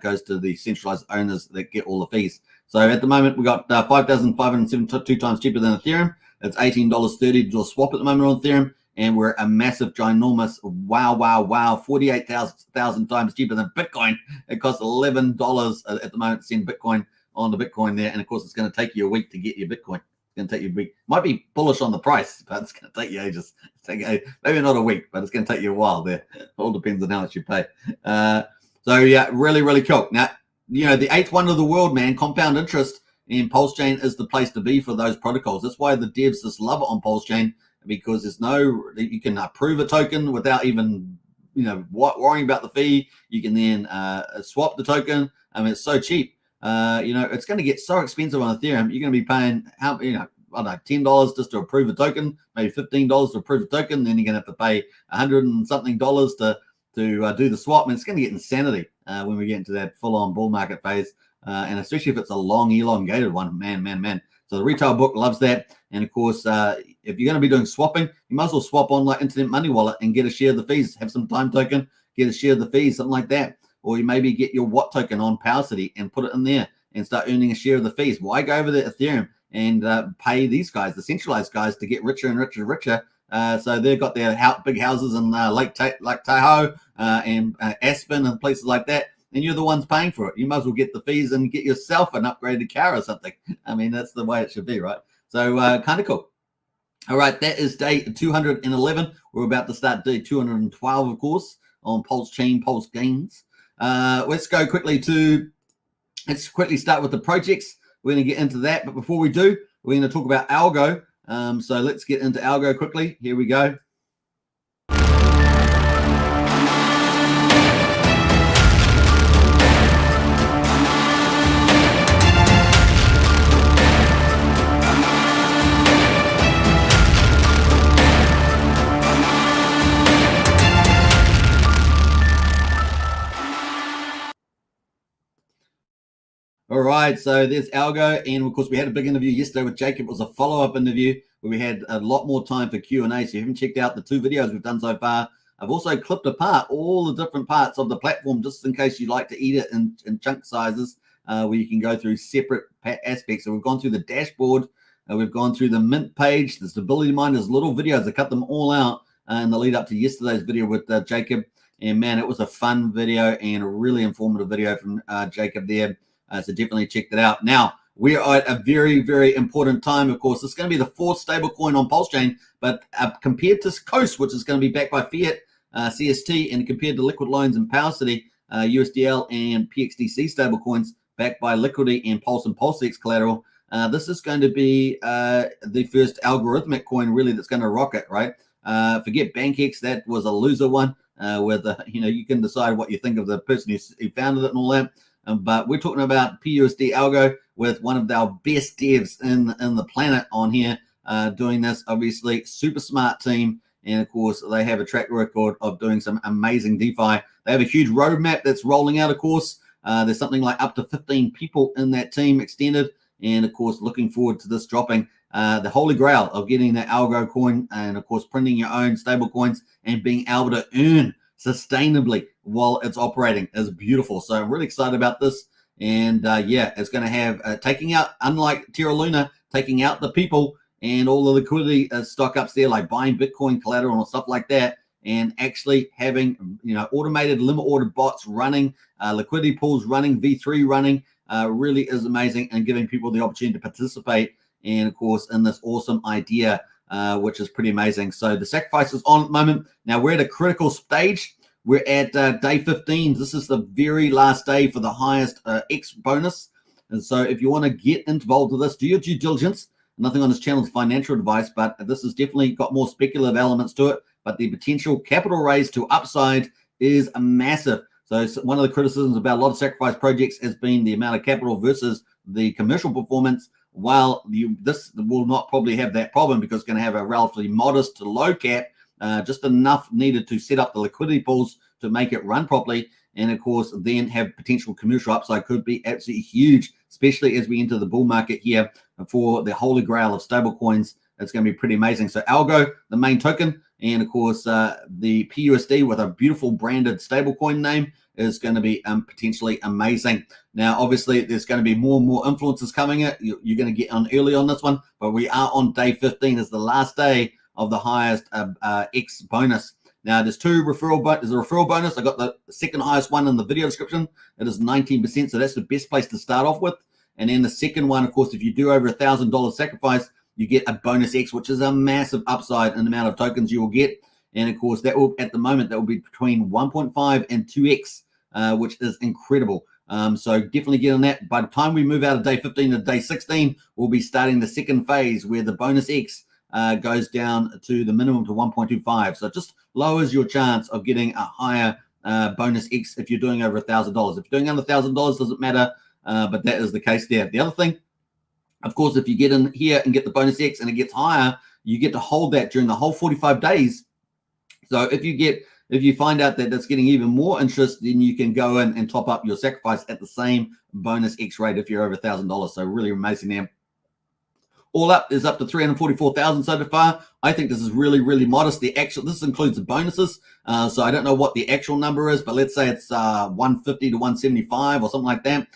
goes to the centralized owners that get all the fees. So at the moment, we got 5,572 times cheaper than Ethereum. It's $18.30 to do a swap at the moment on Ethereum. And we're a massive, ginormous, wow, 48,000 times cheaper than Bitcoin. It costs $11 at the moment to send Bitcoin on the Bitcoin there. And of course, it's going to take you a week to get your Bitcoin. It's going to take you a week. Might be bullish on the price, but it's going to take you ages. Maybe not a week, but it's going to take you a while there. It all depends on how much you pay. So yeah, really, really cool. Now, the eighth wonder of the world, man, compound interest in Pulsechain is the place to be for those protocols. That's why the devs just love it on Pulsechain, because you can approve a token without even, worrying about the fee. You can then swap the token. I mean, it's so cheap. It's going to get so expensive on Ethereum. You're going to be paying $10 just to approve a token, maybe $15 to approve a token. Then you're going to have to pay $100 and something to do the swap. And it's going to get insanity when we get into that full-on bull market phase, and especially if it's a long, elongated one. Man. So the retail book loves that. And of course, if you're going to be doing swapping, you might as well swap on like Internet Money Wallet and get a share of the fees. Have some time token, get a share of the fees, something like that. Or you maybe get your Watt token on PowerCity and put it in there and start earning a share of the fees. Why go over to Ethereum and pay these guys, the centralized guys, to get richer and richer? So they've got their big houses in Lake Tahoe and Aspen and places like that. And you're the ones paying for it. You might as well get the fees and get yourself an upgraded car or something. I mean, that's the way it should be, right? So kind of cool. All right, that is day 211. We're about to start day 212, of course, on Pulsechain, Pulse Gains. Let's quickly start with the projects. We're going to get into that. But before we do, we're going to talk about Algo. So let's get into Algo quickly. Here we go. All right, so there's Algo, and of course we had a big interview yesterday with Jacob. It was a follow-up interview where we had a lot more time for Q&A. So if you haven't checked out the 2 videos we've done so far, I've also clipped apart all the different parts of the platform just in case you'd like to eat it in chunk sizes, where you can go through separate aspects. So we've gone through the dashboard, we've gone through the mint page, the stability miners, little videos. I cut them all out in the lead up to yesterday's video with Jacob. And man, it was a fun video and a really informative video from Jacob there. So definitely check that out. Now, we are at a very, very important time, of course. It's going to be the 4th stablecoin on Pulsechain, but compared to Coast, which is going to be backed by Fiat, CST, and compared to Liquid Loans and PowerCity, USDL and PXDC stablecoins backed by Liquidity and Pulse and PulseX collateral, this is going to be the first algorithmic coin really that's going to rock it, right? Forget BankX, that was a loser one, where you can decide what you think of the person who founded it and all that. But we're talking about PUSD Algo with one of our best devs in the planet on here doing this. Obviously, super smart team. And of course, they have a track record of doing some amazing DeFi. They have a huge roadmap that's rolling out, of course. There's something like up to 15 people in that team extended. And of course, looking forward to this dropping. The holy grail of getting that algo coin and of course, printing your own stable coins and being able to earn sustainably while it's operating is beautiful. So I'm really excited about this. And yeah, it's going to have taking out, unlike Terra Luna, taking out the people and all the liquidity stock ups there, like buying Bitcoin collateral and stuff like that, and actually having automated limit order bots running, liquidity pools running, V3 running, really is amazing, and giving people the opportunity to participate. And of course, in this awesome idea, which is pretty amazing. So the sacrifice is on at the moment. Now we're at a critical stage. We're at day 15. This is the very last day for the highest X bonus. And so if you want to get involved with this, do your due diligence. Nothing on this channel is financial advice, but this has definitely got more speculative elements to it. But the potential capital raise to upside is massive. So one of the criticisms about a lot of sacrifice projects has been the amount of capital versus the commercial performance. While this will not probably have that problem because it's going to have a relatively modest to low cap, just enough needed to set up the liquidity pools to make it run properly. And of course, then have potential commercial upside could be absolutely huge, especially as we enter the bull market here for the holy grail of stable coins. It's going to be pretty amazing. So Algo, the main token, and of course, the PUSD with a beautiful branded stablecoin name is going to be potentially amazing. Now, obviously, there's going to be more and more influencers coming in. You're going to get on early on this one, but we are on day 15 as the last day of the highest X bonus. Now, there's there's a referral bonus. I got the second highest one in the video description. It is 19%, so that's the best place to start off with. And then the second one, of course, if you do over $1,000 sacrifice, you get a bonus X, which is a massive upside in the amount of tokens you will get. And of course, that will, at the moment, that will be between 1.5 and 2X, which is incredible. So definitely get on that. By the time we move out of day 15 to day 16, we'll be starting the second phase where the bonus X goes down to the minimum to 1.25. So it just lowers your chance of getting a higher bonus X if you're doing over $1,000. If you're doing under $1,000, doesn't matter, but that is the case there. The other thing, of course, if you get in here and get the bonus X and it gets higher, you get to hold that during the whole 45 days. So if you find out that that's getting even more interest, then you can go in and top up your sacrifice at the same bonus X rate if you're over $1,000. So really amazing there. All up is up to 344,000 so far. I think this is really, really modest. This includes the bonuses. So I don't know what the actual number is, but let's say it's 150 to 175 or something like that.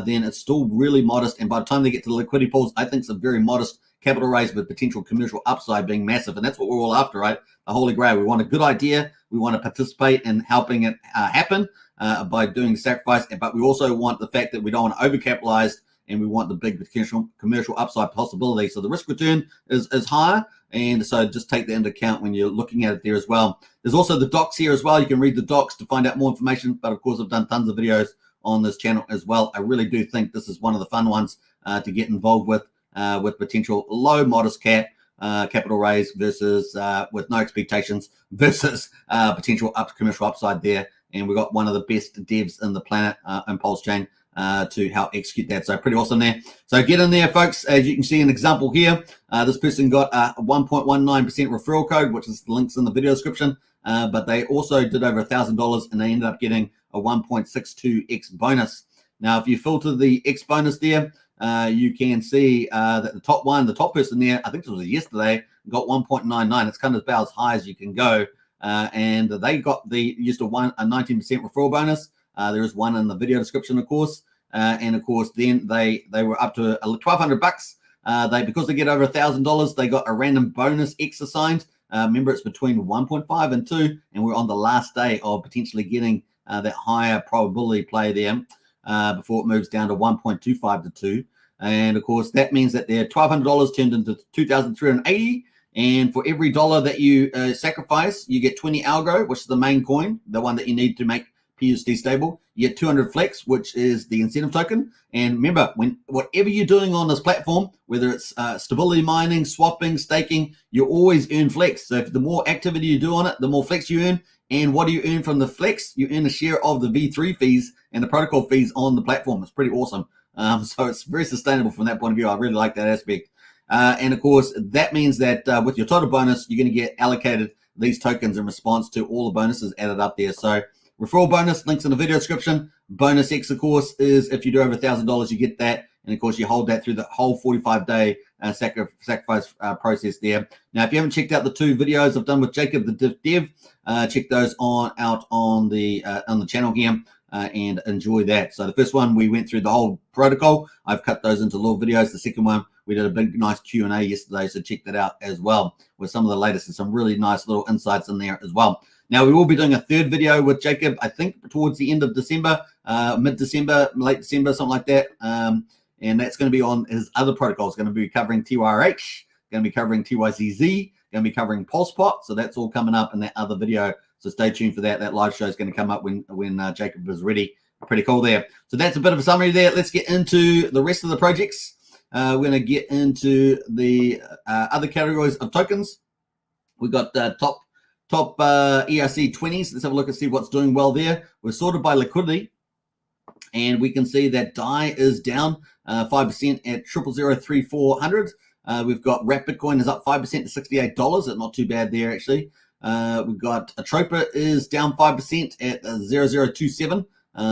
Then it's still really modest. And by the time they get to the liquidity pools, I think it's a very modest capital raise with potential commercial upside being massive. And that's what we're all after, right? The holy grail. We want a good idea. We want to participate in helping it happen by doing sacrifice. But we also want the fact that we don't want to overcapitalize, and we want the big potential commercial upside possibility. So the risk return is higher. And so just take that into account when you're looking at it there as well. There's also the docs here as well. You can read the docs to find out more information. But of course, I've done tons of videos on this channel as well. I really do think this is one of the fun ones to get involved with potential low modest capital raise versus with no expectations versus potential commercial upside there. And we've got one of the best devs in the planet in Pulsechain to help execute that. So pretty awesome there. So get in there, folks. As you can see an example here, this person got a 1.19% referral code, which is the links in the video description. But they also did over $1,000 and they ended up getting a 1.62x bonus. Now, if you filter the X bonus there, you can see that the top person there, I think this was yesterday, got 1.99. It's kind of about as high as you can go. And they used a 19% referral bonus. There is one in the video description, of course. And of course, then they were up to $1,200. Because they get over $1,000, they got a random bonus X assigned. Remember, it's between 1.5 and 2, and we're on the last day of potentially getting that higher probability play there before it moves down to 1.25 to 2. And of course, that means that their $1,200 turned into $2,380. And for every dollar that you sacrifice, you get 20 algo, which is the main coin, the one that you need to make PUSD stable. You get 200 Flex, which is the incentive token. And remember, whatever you're doing on this platform, whether it's stability mining, swapping, staking, you always earn Flex. So if the more activity you do on it, the more Flex you earn. And what do you earn from the Flex? You earn a share of the V3 fees and the protocol fees on the platform. It's pretty awesome. So it's very sustainable from that point of view. I really like that aspect. And of course, that means that with your total bonus, you're going to get allocated these tokens in response to all the bonuses added up there. So referral bonus, links in the video description. Bonus X, of course, is if you do over $1,000, you get that. And of course, you hold that through the whole 45-day sacrifice process there. Now, if you haven't checked out the 2 videos I've done with Jacob, the dev, check those out on the channel here and enjoy that. So the first one, we went through the whole protocol. I've cut those into little videos. The second one, we did a big, nice Q&A yesterday, so check that out as well with some of the latest and some really nice little insights in there as well. Now, we will be doing a 3rd video with Jacob, I think, towards the end of December, mid-December, late December, something like that. And that's going to be on his other protocols. Going to be covering TYRH, going to be covering TYZZ, going to be covering Pulsepot. So that's all coming up in that other video. So stay tuned for that. That live show is going to come up when Jacob is ready. Pretty cool there. So that's a bit of a summary there. Let's get into the rest of the projects. We're going to get into the other categories of tokens. We've got top ERC 20s. Let's have a look and see what's doing well there. We're sorted by liquidity. And we can see that DAI is down 5% at 0003,400. We've got Wrap Bitcoin is up 5% to $68. That's not too bad there, actually. We've got Atropa is down 5% at 0027.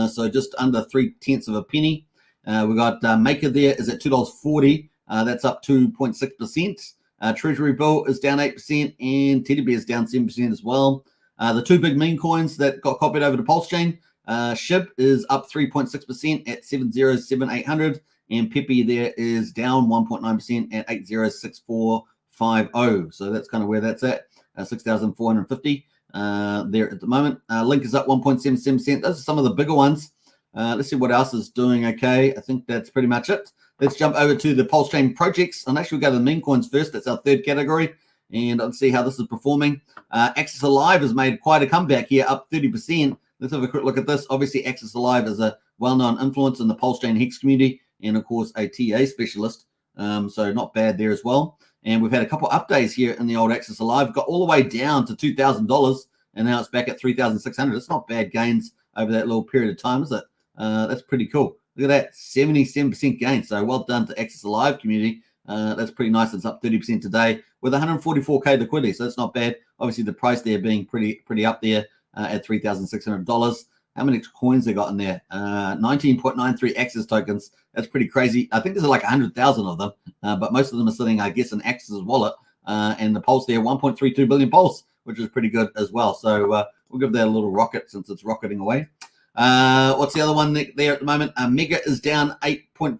So just under 0.3 of a penny. We've got Maker there is at $2.40. That's up 2.6%. Treasury Bill is down 8%, and Teddy Bear is down 7% as well. The 2 big meme coins that got copied over to Pulsechain. SHIB is up 3.6% at 707,800, and Pepe there is down 1.9% at 806450. So that's kind of where that's at, 6,450 there at the moment. Link is up 1.77%. Those are some of the bigger ones. Let's see what else is doing okay. I think that's pretty much it. Let's jump over to the Pulsechain projects. And actually, we'll go to the meme coins first. That's our 3rd category. And let's see how this is performing. Axis Alive has made quite a comeback here, up 30%. Let's have a quick look at this. Obviously, Axis Alive is a well-known influence in the Pulsechain Hex community and, of course, a TA specialist. So not bad there as well. And we've had a couple updates here in the old Axis Alive. Got all the way down to $2,000, and now it's back at $3,600. It's not bad gains over that little period of time, is it? That's pretty cool. Look at that, 77% gain. So well done to Axis Alive community. That's pretty nice. It's up 30% today with 144K liquidity. So that's not bad. Obviously, the price there being pretty up there at $3,600. How many coins they got in there? 19.93 Axis tokens. That's pretty crazy. I think there's like 100,000 of them, but most of them are sitting, I guess, in Axis's wallet. And the Pulse there, 1.32 billion Pulse, which is pretty good as well. So we'll give that a little rocket since it's rocketing away. What's the other one there at the moment? Mega is down 8.5%,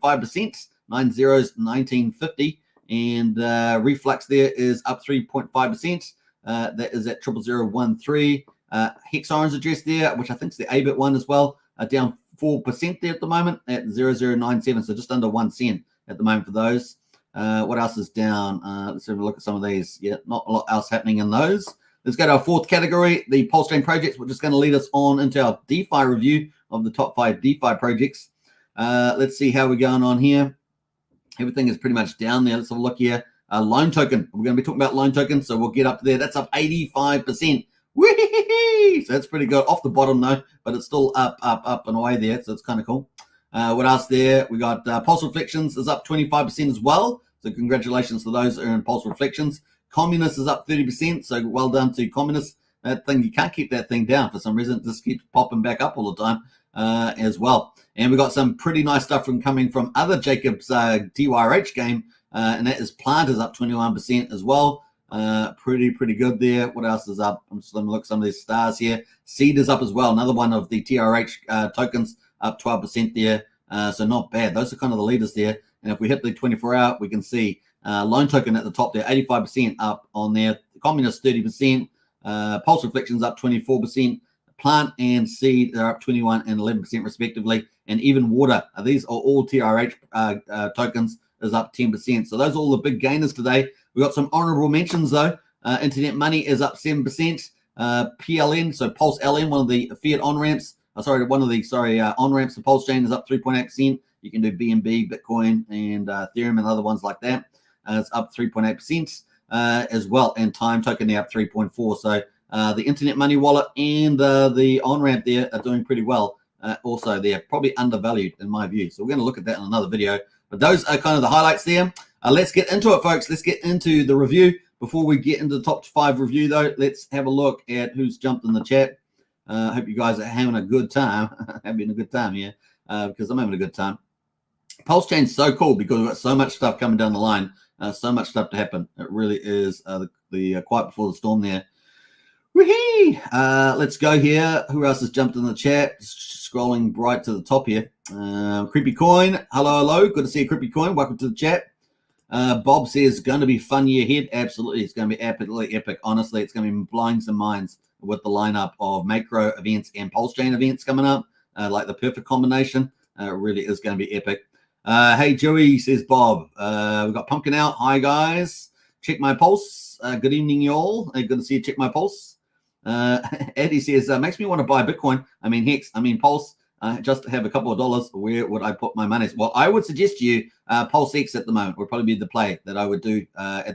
1950, and Reflux there is up 3.5%. That is at 00013. Hex Orange address there, which I think is the ABIT one as well, down 4% there at the moment at 0097, so just under 1 cent at the moment for those. What else is down? Let's have a look at some of these. Yeah, not a lot else happening in those. Let's go to our 4th category, the Pulsechain projects, which is going to lead us on into our DeFi review of the top 5 DeFi projects. Let's see how we're going on here. Everything is pretty much down there. Let's have a look here. Loan token. We're going to be talking about loan token, so we'll get up there. That's up 85%. Whee! So that's pretty good. Off the bottom, though, but it's still up and away there, so it's kind of cool. What else there? We got Pulse Reflections is up 25% as well. So congratulations to those who are in Pulse Reflections. Communist is up 30%, so well done to Communist. That thing, you can't keep that thing down for some reason. It just keeps popping back up all the time as well. And we got some pretty nice stuff coming from other Jacob's TYRH game, and that is Plant is up 21% as well. Pretty good there. What else is up? I'm just going to look at some of these stars here. Seed is up as well. Another one of the TRH tokens up 12% there. So not bad. Those are kind of the leaders there. And if we hit the 24-hour, we can see Loan Token at the top there, 85% up on there. The Communist 30%. Pulse Reflections up 24%. Plant and Seed are up 21 and 11% respectively. And even Water, these are all TRH tokens, is up 10%. So those are all the big gainers today. We've got some honorable mentions though. Internet Money is up 7%. PLN, so Pulse LN, one of the fiat on-ramps, on-ramps to Pulsechain is up 3.8%. You can do BNB, Bitcoin, and Ethereum and other ones like that. It's up 3.8% as well. And Time Token there up 3.4%. So the Internet Money wallet and the on-ramp there are doing pretty well also they're probably undervalued in my view. So we're going to look at that in another video. But those are kind of the highlights there. Let's get into it, folks. Let's get into the review. Before we get into the top 5 review, though, let's have a look at who's jumped in the chat. I hope you guys are having a good time. Having a good time here, because I'm having a good time. Pulsechain's so cool because we've got so much stuff coming down the line, so much stuff to happen. It really is the quiet before the storm there. Whee! Let's go here. Who else has jumped in the chat? Scrolling right to the top here. Creepy Coin. Hello. Good to see you, Creepy Coin. Welcome to the chat. Bob says, going to be fun year ahead. Absolutely. It's going to be absolutely epic. Honestly, it's going to be blowing some minds with the lineup of macro events and Pulsechain events coming up. Like the perfect combination. It really is going to be epic. Hey, Joey, says Bob. We've got Pumpkin out. Hi, guys. Check my pulse. Good evening, y'all. Good to see you. Check my pulse. Eddie says, makes me want to buy Bitcoin. I mean, Hex. I mean, Pulse. Just to have a couple of dollars. Where would I put my money? Well, I would suggest to you PulseX at the moment would probably be the play that I would do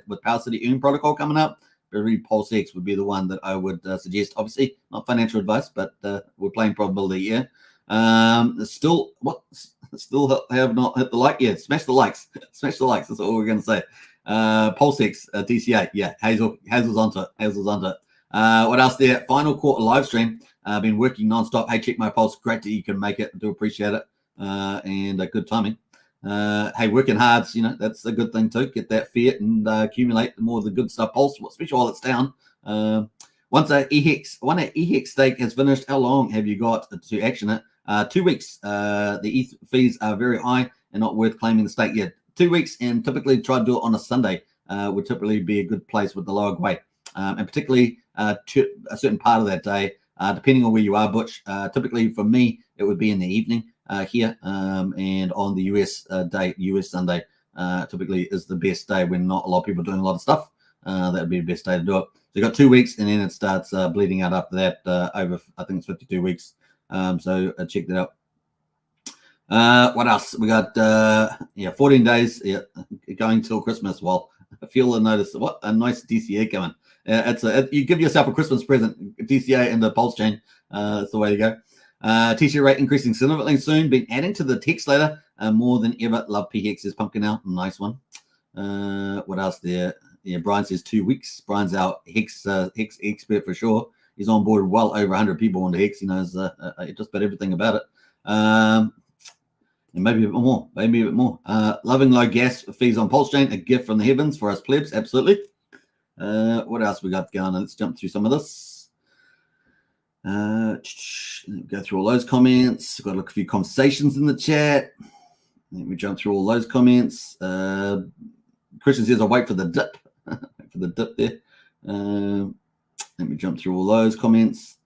with Power City Earn protocol coming up. But really, PulseX would be the one that I would suggest. Obviously, not financial advice, but we're playing probability here. Still have not hit the like yet. Smash the likes. Smash the likes. That's all we're going to say. PulseX DCA. Yeah, Hazel's onto it. What else there? Final quarter live stream. I've been working nonstop. Hey, check my pulse. Great that you can make it. I do appreciate it. And good timing. Hey, working hard, that's a good thing too. Get that fiat and accumulate more of the good stuff. Pulse, especially while it's down. Once one EHEX stake has finished, how long have you got to action it? 2 weeks. The ETH fees are very high and not worth claiming the stake yet. 2 weeks, and typically try to do it on a Sunday would typically be a good place with the lower weight. And particularly to a certain part of that day, depending on where you are, Butch. Typically for me, it would be in the evening here, and on the US day, US Sunday, typically is the best day when not a lot of people are doing a lot of stuff. That would be the best day to do it. So you got 2 weeks, and then it starts bleeding out after that over, I think it's 52 weeks. So check that out. What else? We got 14 days going till Christmas. Well, I feel and notice what a nice DCA coming. You give yourself a Christmas present, DCA and the Pulsechain. That's the way to go. TC rate increasing significantly soon. Been adding to the text later more than ever. Love PHX's pumpkin out. Nice one. What else there? Yeah, Brian says 2 weeks. Brian's our Hex expert for sure. He's on board well over 100 people on the Hex. He knows just about everything about it. And maybe a bit more. Loving low gas fees on Pulsechain. A gift from the heavens for us plebs. Absolutely. What else we got going on? Let's jump through some of this. Go through all those comments. Got to look at a few conversations in the chat. Let me jump through all those comments. Christian says, I'll wait for the dip. Wait for the dip there. Let me jump through all those comments.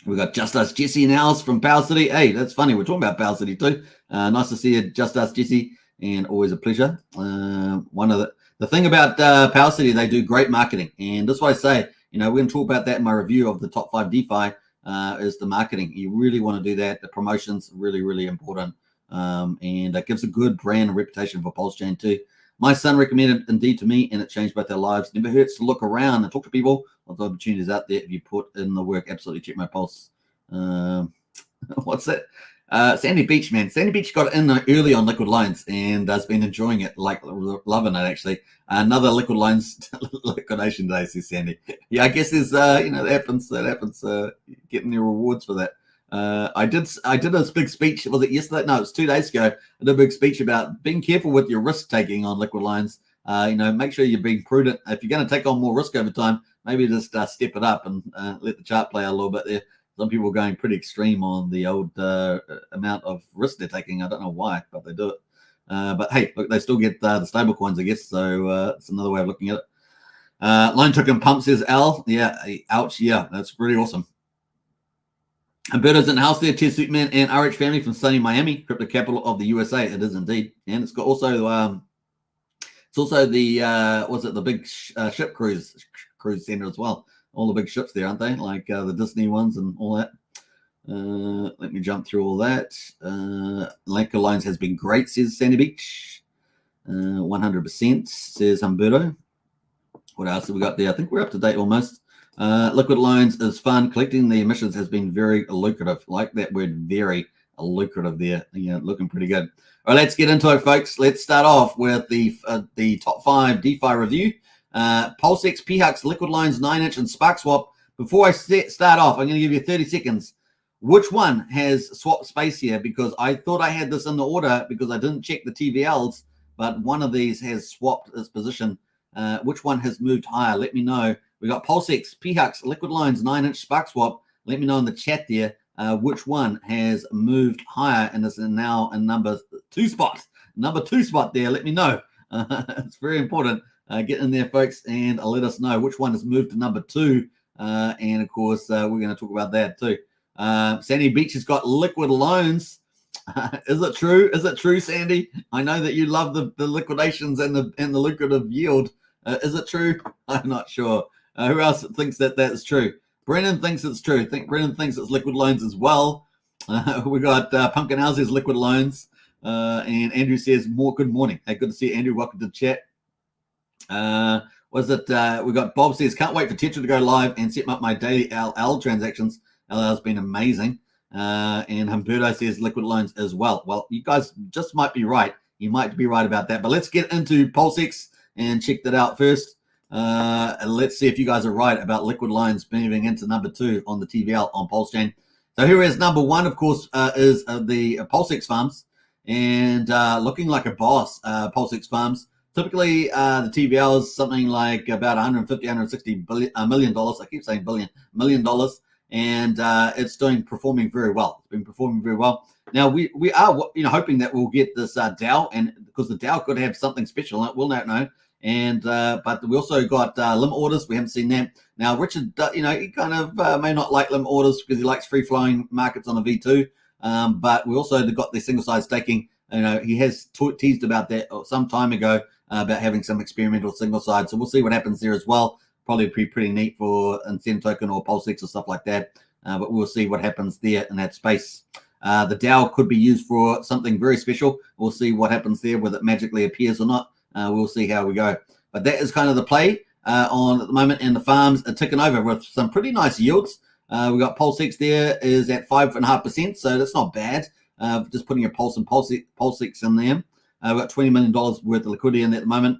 We got Just Us Jesse and Alice from Power City. Hey, that's funny. We're talking about Power City too. Nice to see you, Just Us Jesse, and always a pleasure. One of the thing about Power City, they do great marketing, and that's why I say, we're going to talk about that in my review of the top 5 DeFi. Is the marketing. You really want to do that. The promotion's really, really important, and that gives a good brand and reputation for Pulsechain too. My son recommended Indeed to me, and it changed both our lives. Never hurts to look around and talk to people. Lots of opportunities out there if you put in the work. Absolutely check my pulse. What's that? Sandy Beach, man. Sandy Beach got in early on liquid lines and has been enjoying it, like loving it, actually. Another liquid lines liquidation day, says Sandy. Yeah, I guess there's, that happens, getting your rewards for that. I did a big speech. Was it yesterday? No, it was 2 days ago. I did a big speech about being careful with your risk taking on liquid lines. Make sure you're being prudent. If you're going to take on more risk over time, maybe just step it up and let the chart play out a little bit there. Some people are going pretty extreme on the old amount of risk they're taking. I don't know why, but they do it. But hey, look, they still get the stable coins, I guess. So it's another way of looking at it. Line token pump, says Al. Yeah, ouch. Yeah, that's pretty awesome. Humberto's in the house there. Cheers, Superman and RH family from sunny Miami, crypto capital of the USA. It is indeed, and it's got also the big ship cruise center as well. All the big ships there, aren't they? Like the Disney ones and all that. Let me jump through all that. Lanka Lines has been great, says Sandy Beach. 100%, says Humberto. What else have we got there? I think we're up to date almost. Liquid loans is fun. Collecting the emissions has been very lucrative. Like that word, very lucrative there. Looking pretty good. All right, let's get into it, folks. Let's start off with the top 5 DeFi review. PulseX, Phux, Liquid Loans, 9inch, and SparkSwap. Before I start off, I'm going to give you 30 seconds. Which one has swap space here? Because I thought I had this in the order because I didn't check the TVLs, but one of these has swapped its position. Which one has moved higher? Let me know. We got PulseX, Phux, Liquid Loans, 9inch, SparkSwap. Let me know in the chat there which one has moved higher and is now in number 2 spot. Number 2 spot there. Let me know. It's very important. Get in there, folks, and let us know which one has moved to number 2. And of course, we're going to talk about that too. Sandy Beach has got Liquid Loans. Is it true? Is it true, Sandy? I know that you love the liquidations and the lucrative yield. Is it true? I'm not sure. Who else thinks that is true? Brennan thinks it's true. Brennan thinks it's Liquid Loans as well. We got Pumpkin House's Liquid Loans. And Andrew says, good morning. Hey, good to see you, Andrew. Welcome to the chat. We got Bob says, can't wait for Tetra to go live and set up my daily LL transactions. LL's been amazing. And Humberto says Liquid Loans as well. Well, you guys just might be right. You might be right about that. But let's get into PulseX and check that out first. And let's see if you guys are right about Liquid Loans moving into number 2 on the TVL on Pulsechain. So here is number 1, of course, is the PulseX farms. And looking like a boss, PulseX farms. Typically, the TVL is something like about $150–160 million. I keep saying $1 million. And it's performing very well. It's been performing very well. Now we are hoping that we'll get this DAO, and because the DAO could have something special, we'll not know. And but we also got limit orders. We haven't seen that. Now Richard, he kind of may not like limit orders because he likes free flowing markets on a V2. But we also got the single side staking. He has teased about that some time ago about having some experimental single side. So we'll see what happens there as well. Probably be pretty neat for Incentive Token or PulseX or stuff like that. But we'll see what happens there in that space. The DAO could be used for something very special. We'll see what happens there, whether it magically appears or not. We'll see how we go. But that is kind of the play on at the moment, and the farms are ticking over with some pretty nice yields. We got PulseX there is at 5.5%, so that's not bad. Just putting a Pulse and PulseX in there. We've got $20 million worth of liquidity in there at the moment.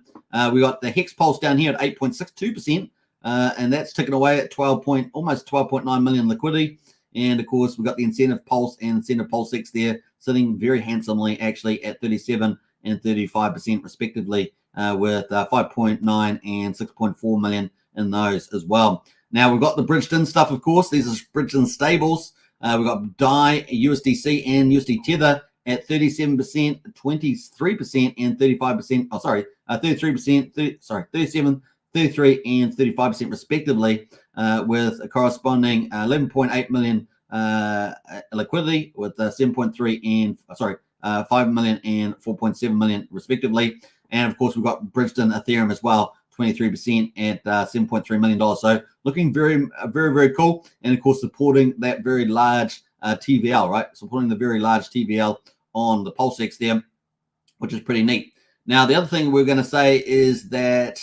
We got the Hex Pulse down here at 8.62%, and that's ticking away at almost 12.9 million liquidity. And of course, we've got the Incentive Pulse and Incentive PulseX there sitting very handsomely, actually at 37 and 35% respectively, with 5.9 and 6.4 million in those as well. Now we've got the bridged in stuff, of course. These are bridged in stables. We've got DAI, USDC, and USD Tether at 37%, 23%, and 35%. 37, 33, and 35% respectively, with a corresponding 11.8 million liquidity, with 7.3 and 5 million and 4.7 million respectively. And of course, we've got bridged in Ethereum as well, 23% at $7.3 million. So looking very, very, very cool. And of course, supporting that very large TVL, right? Supporting the very large TVL on the PulseX there, which is pretty neat. Now, the other thing we're going to say is that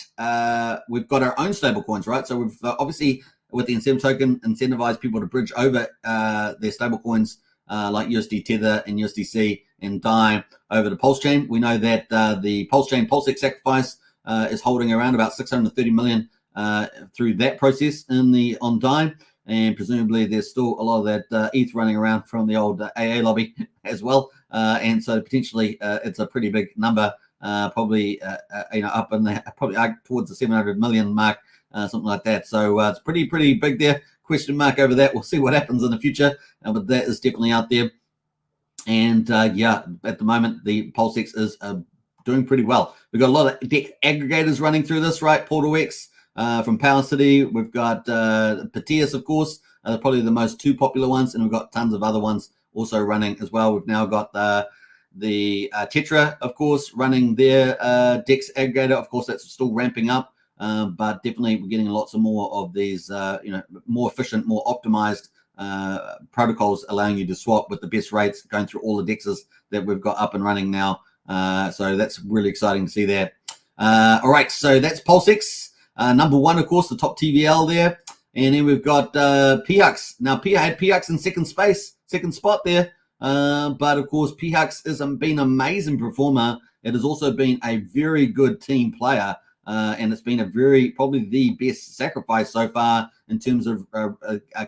we've got our own stable coins, right? So we've obviously, with the incentive token, incentivized people to bridge over their stable coins like USD Tether and USDC and DAI over the Pulsechain. We know that the Pulsechain PulseX Sacrifice is holding around about 630 million through that process on DAI, and presumably there's still a lot of that ETH running around from the old AA lobby as well, and so potentially it's a pretty big number, probably up in the probably towards the 700 million mark, something like that. So it's pretty big there. Question mark over that. We'll see what happens in the future, but that is definitely out there. And yeah, at the moment the PulseX is doing pretty well. We've got a lot of DEX aggregators running through this, right? PortalX from Power City. We've got Pateus, of course, probably the most two popular ones, and we've got tons of other ones also running as well. We've now got the Tetra, of course, running their DEX aggregator. Of course, that's still ramping up, but definitely we're getting lots of more of these, more efficient, more optimized protocols, allowing you to swap with the best rates, going through all the DEXs that we've got up and running now. So that's really exciting to see that. All right, so that's PulseX. Number one, of course, the top TVL there. And then we've got Phux. Now, had Phux in second spot there. But of course, Phux has been an amazing performer. It has also been a very good team player. And it's been probably the best sacrifice so far in terms of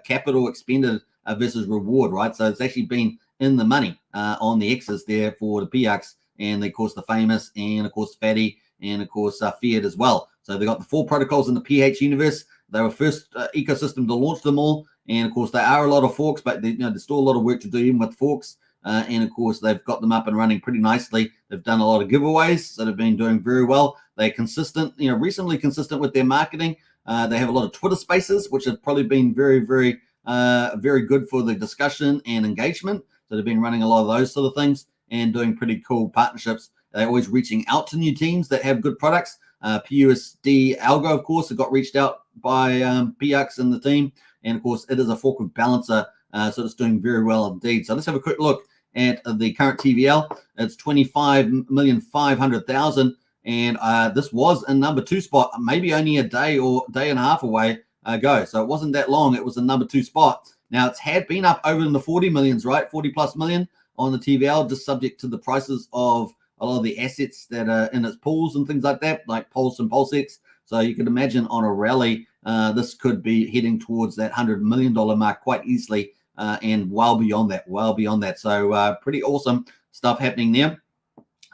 capital expended versus reward, right? So it's actually been in the money on the X's there for the Phux, and of course the Famous, and of course Fatty, and of course Fiat as well. So they got the 4 protocols in the PH universe. They were first ecosystem to launch them all, and of course there are a lot of forks, but there's still a lot of work to do even with forks. And of course they've got them up and running pretty nicely. They've done a lot of giveaways that have been doing very well. They're consistent, reasonably consistent with their marketing. They have a lot of Twitter spaces, which have probably been very, very, very good for the discussion and engagement. So they've been running a lot of those sort of things and doing pretty cool partnerships. They're always reaching out to new teams that have good products. PUSD Algo, of course, got reached out by Phux and the team. And of course, it is a fork of Balancer. So it's doing very well indeed. So let's have a quick look at the current TVL. It's 25,500,000. And this was in number 2 spot, maybe only a day or day and a half away ago. So it wasn't that long. It was a number 2 spot. Now it's had been up over in the 40 millions, right? 40 plus million on the TVL, just subject to the prices of a lot of the assets that are in its pools and things like that, like Pulse and PulseX. So you can imagine on a rally, this could be heading towards that $100 million mark quite easily, and well beyond that. So pretty awesome stuff happening there.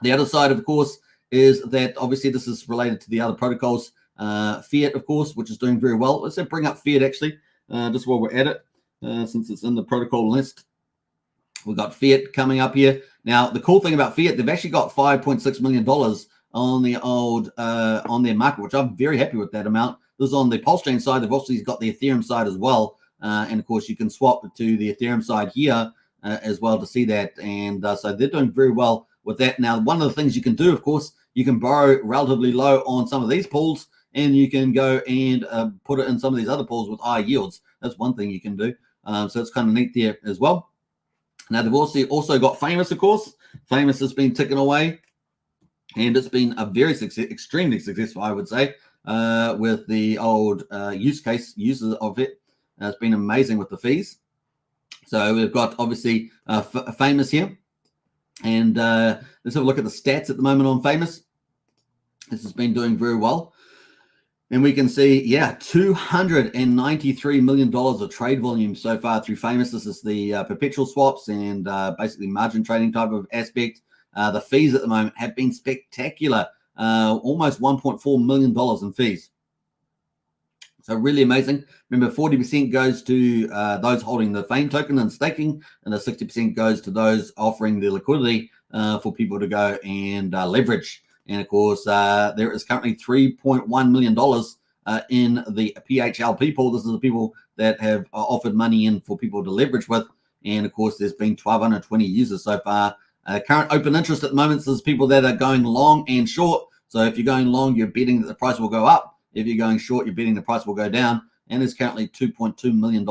The other side, of course, is that obviously this is related to the other protocols. Fiat, of course, which is doing very well. Let's bring up Fiat actually, just while we're at it, since it's in the protocol list. We've got Fiat coming up here. Now, the cool thing about Fiat, they've actually got $5.6 million on the on their market, which I'm very happy with that amount. This is on the Pulsechain side. They've also got the Ethereum side as well. And of course, you can swap to the Ethereum side here as well to see that. And so they're doing very well with that. Now, one of the things you can do, of course, you can borrow relatively low on some of these pools, and you can go and put it in some of these other pools with high yields. That's one thing you can do. So it's kind of neat there as well. Now, they've also got Famous, of course. Famous has been ticking away, and it's been a very extremely successful, I would say, with the old users of it. It's been amazing with the fees. So we've got, obviously, Famous here. And let's have a look at the stats at the moment on Famous. This has been doing very well. And we can see, $293 million of trade volume so far through Famous. This is the perpetual swaps and basically margin trading type of aspect. The fees at the moment have been spectacular, almost $1.4 million in fees. So really amazing. Remember, 40% goes to those holding the Fame token and staking, and the 60% goes to those offering the liquidity for people to go and leverage. And of course, there is currently $3.1 million in the PHLP pool. This is the people that have offered money in for people to leverage with. And of course, there's been 1,220 users so far. Current open interest at the moment is people that are going long and short. So if you're going long, you're betting that the price will go up. If you're going short, you're betting the price will go down. And there's currently $2.2 million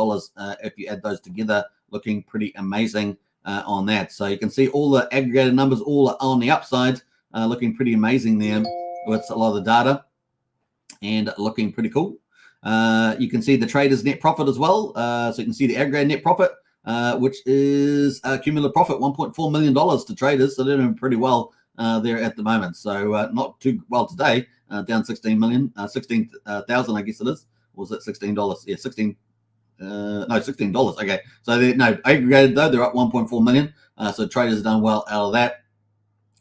if you add those together, looking pretty amazing on that. So you can see all the aggregated numbers all on the upside, looking pretty amazing there with a lot of the data and looking pretty cool. You can see the trader's net profit as well. So you can see the aggregated net profit, which is cumulative profit, $1.4 million to traders. So they're doing pretty well there at the moment. So not too well today, down 16,000, I guess it is. Or was it $16? Yeah, $16. Okay. So they're aggregated though, they're up 1.4 million. So traders have done well out of that.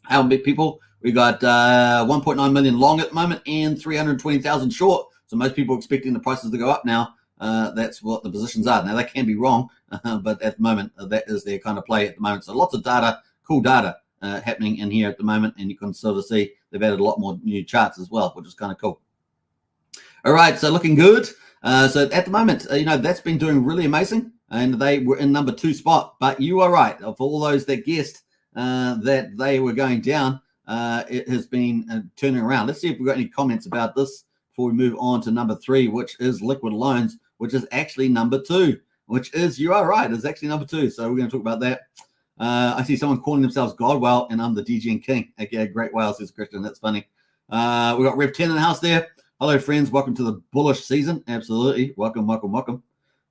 How many people? We got 1.9 million long at the moment and 320,000 short. So most people are expecting the prices to go up now. That's what the positions are. Now, they can be wrong, but at the moment, that is their kind of play at the moment. So lots of data, cool data happening in here at the moment. And you can sort of see they've added a lot more new charts as well, which is kind of cool. All right, so looking good. So at the moment, that's been doing really amazing. And they were in number 2 spot. But you are right. Of all those that guessed that they were going down, it has been turning around. Let's see if we've got any comments about this before we move on to number 3, which is liquid loans, which is actually number 2, which is, you are right, it's actually number 2. So we're going to talk about that. I see someone calling themselves Godwell, and I'm the DGN King. Okay, great whale, says Christian. That's funny. We got Rev 10 in the house there. Hello, friends. Welcome to the bullish season. Absolutely. Welcome, welcome, welcome.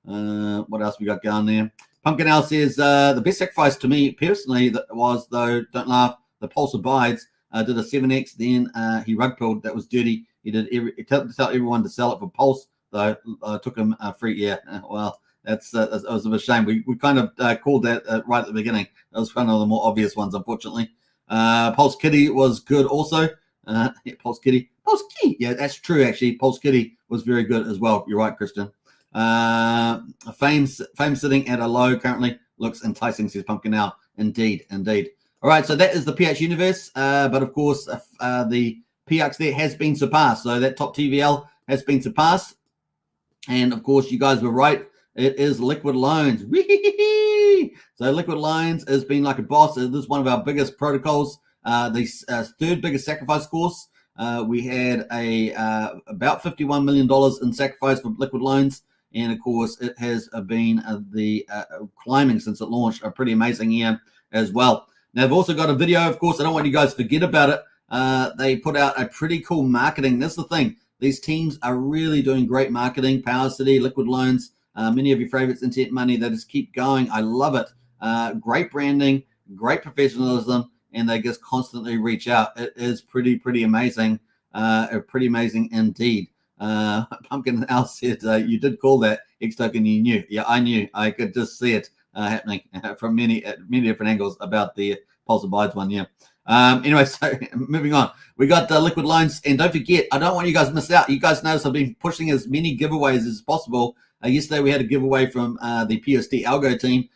What else we got going there? Pumpkin Owl says, the best sacrifice to me personally that was, though, don't laugh, the Pulse Abides. Did a 7x, then he rug pulled. That was dirty. He did tell everyone to sell it for Pulse, though. Took him free. Yeah, well, that was a shame. We kind of called that right at the beginning. That was one of the more obvious ones, unfortunately. Pulse Kitty was good also. Yeah, Pulse Kitty. Yeah, that's true, actually. Pulse Kitty was very good as well. You're right, Christian. Fame sitting at a low currently looks enticing, says Pumpkin Owl. Indeed. All right, so that is the PH universe, but of course the PX there has been surpassed. So that top TVL has been surpassed, and of course you guys were right. It is Liquid Loans. So Liquid Loans has been like a boss. This is one of our biggest protocols. The third biggest sacrifice course. We had about $51 million in sacrifice for Liquid Loans. And of course, it has been climbing since it launched. A pretty amazing year as well. Now, I've also got a video, of course. I don't want you guys to forget about it. They put out a pretty cool marketing. That's the thing. These teams are really doing great marketing. Power City, Liquid Loans, many of your favorites, Internet Money. They just keep going. I love it. Great branding, great professionalism, and they just constantly reach out. It is pretty amazing. Pretty amazing indeed. Pumpkin Owl said, you did call that Hex Token, you knew. Yeah, I knew. I could just see it happening from many different angles about the Pulse Abides one. Yeah. Anyway, so moving on. We got Liquid Loans, and don't forget, I don't want you guys to miss out. You guys notice I've been pushing as many giveaways as possible. Yesterday we had a giveaway from the PUSD Algo team.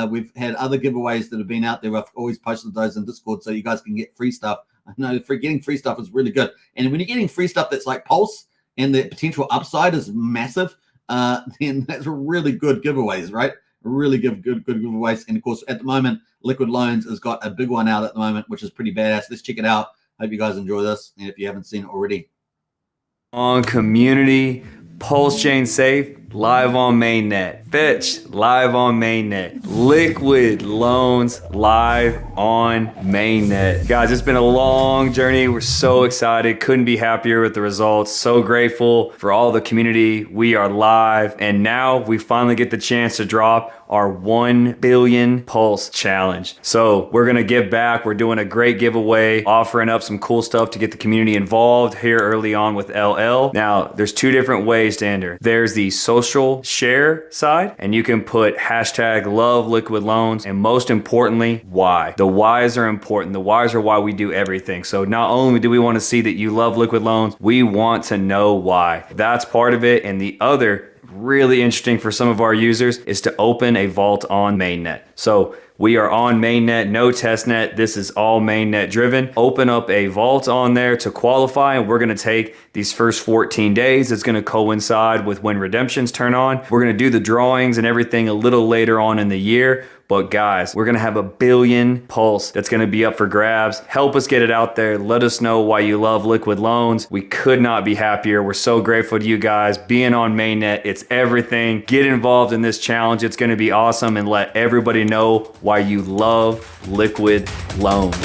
We've had other giveaways that have been out there. I've always posted those in Discord so you guys can get free stuff. I know getting free stuff is really good. And when you're getting free stuff that's like Pulse and the potential upside is massive, then that's really good giveaways, right? Really good giveaways. And of course, at the moment, Liquid Loans has got a big one out at the moment, which is pretty badass. Let's check it out. Hope you guys enjoy this. And if you haven't seen it already. On community, Pulsechain safe, live on mainnet. Fetch, live on mainnet. Liquid Loans, live on mainnet. Guys, it's been a long journey. We're so excited. Couldn't be happier with the results. So grateful for all the community. We are live. And now we finally get the chance to drop our 1 billion Pulse challenge. So we're gonna give back. We're doing a great giveaway, offering up some cool stuff to get the community involved here early on with LL. Now, there's two different ways to enter. There's the social share side, and you can put hashtag love liquid loans, and most importantly, why. The whys are important. The whys are why we do everything. So not only do we want to see that you love liquid loans, we want to know why. That's part of it. And the other really interesting for some of our users is to open a vault on mainnet. So we are on mainnet, no testnet. This is all mainnet driven. Open up a vault on there to qualify, and we're going to take these first 14 days. It's going to coincide with when redemptions turn on. We're going to do the drawings and everything a little later on in the year. But guys, we're going to have 1 billion Pulse that's going to be up for grabs. Help us get it out there. Let us know why you love Liquid Loans. We could not be happier. We're so grateful to you guys being on mainnet. It's everything. Get involved in this challenge. It's going to be awesome, and let everybody know why you love Liquid Loans.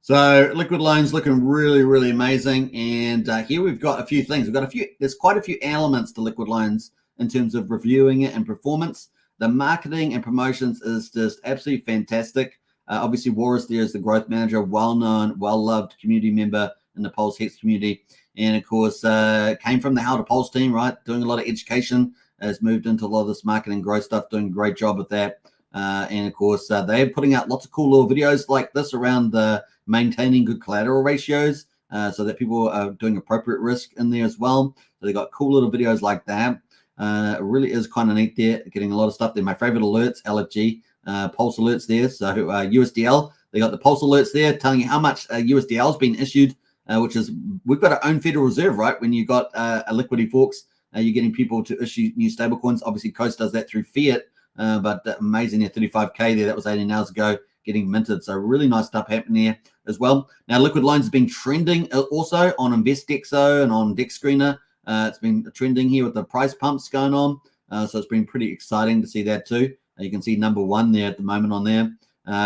So Liquid Loans looking really amazing. And here we've got a few things. There's quite a few elements to Liquid Loans in terms of reviewing it and performance. The marketing and promotions is just absolutely fantastic. Obviously, Warris there is the growth manager, well-known, well-loved community member in the Pulse Hex community. And of course, came from the How to Pulse team, right? Doing a lot of education, has moved into a lot of this marketing growth stuff, doing a great job with that. And of course, they're putting out lots of cool little videos like this around maintaining good collateral ratios so that people are doing appropriate risk in there as well. So they got cool little videos like that. It really is kind of neat there, getting a lot of stuff there. My favorite alerts, LFG, Pulse alerts there. So USDL, they got the Pulse alerts there telling you how much USDL has been issued, which is, we've got our own Federal Reserve, right? When you got a liquidity forks, you're getting people to issue new stablecoins. Obviously, Coast does that through fiat, but amazing there, 35K there. That was 18 hours ago, getting minted. So really nice stuff happening there as well. Now, Liquid Loans has been trending also on InvestDexo and on Dex Screener. It's been trending here with the price pumps going on. So it's been pretty exciting to see that too. You can see number one there at the moment on there.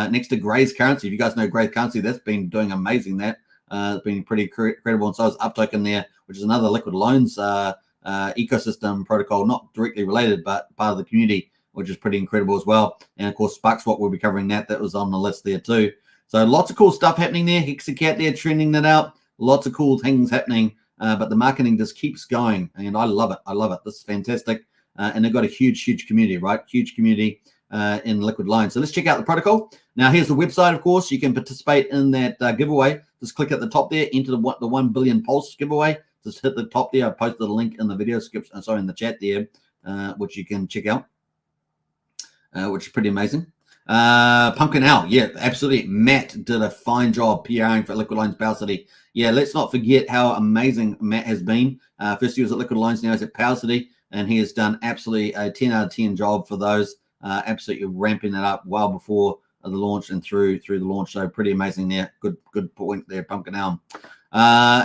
Next to Gray's Currency. If you guys know Gray's Currency, that's been doing amazing that. It's been pretty credible. And so is Uptoken there, which is another liquid loans ecosystem protocol, not directly related, but part of the community, which is pretty incredible as well. And of course, SparkSwap, we'll be covering that. That was on the list there too. So lots of cool stuff happening there. Hexacat there trending that out. Lots of cool things happening, but the marketing just keeps going, and I love it. I love it. This is fantastic. And they've got a huge community, right? Huge community in liquid loans. So let's check out the protocol. Now, here's the website, of course. You can participate in that giveaway. Just click at the top there, enter the 1 billion Pulse giveaway. Just hit the top there. I posted the link in the video script, sorry, in the chat there, which you can check out, which is pretty amazing. Pumpkin Owl, yeah, absolutely. Matt did a fine job PRing for Liquid Loans Power City. Yeah, let's not forget how amazing Matt has been. First he was at Liquid Loans, now he's at Power City, and he has done absolutely a 10 out of 10 job for those, absolutely ramping it up well before the launch and through the launch. So pretty amazing there. Good point there, Pumpkin Owl.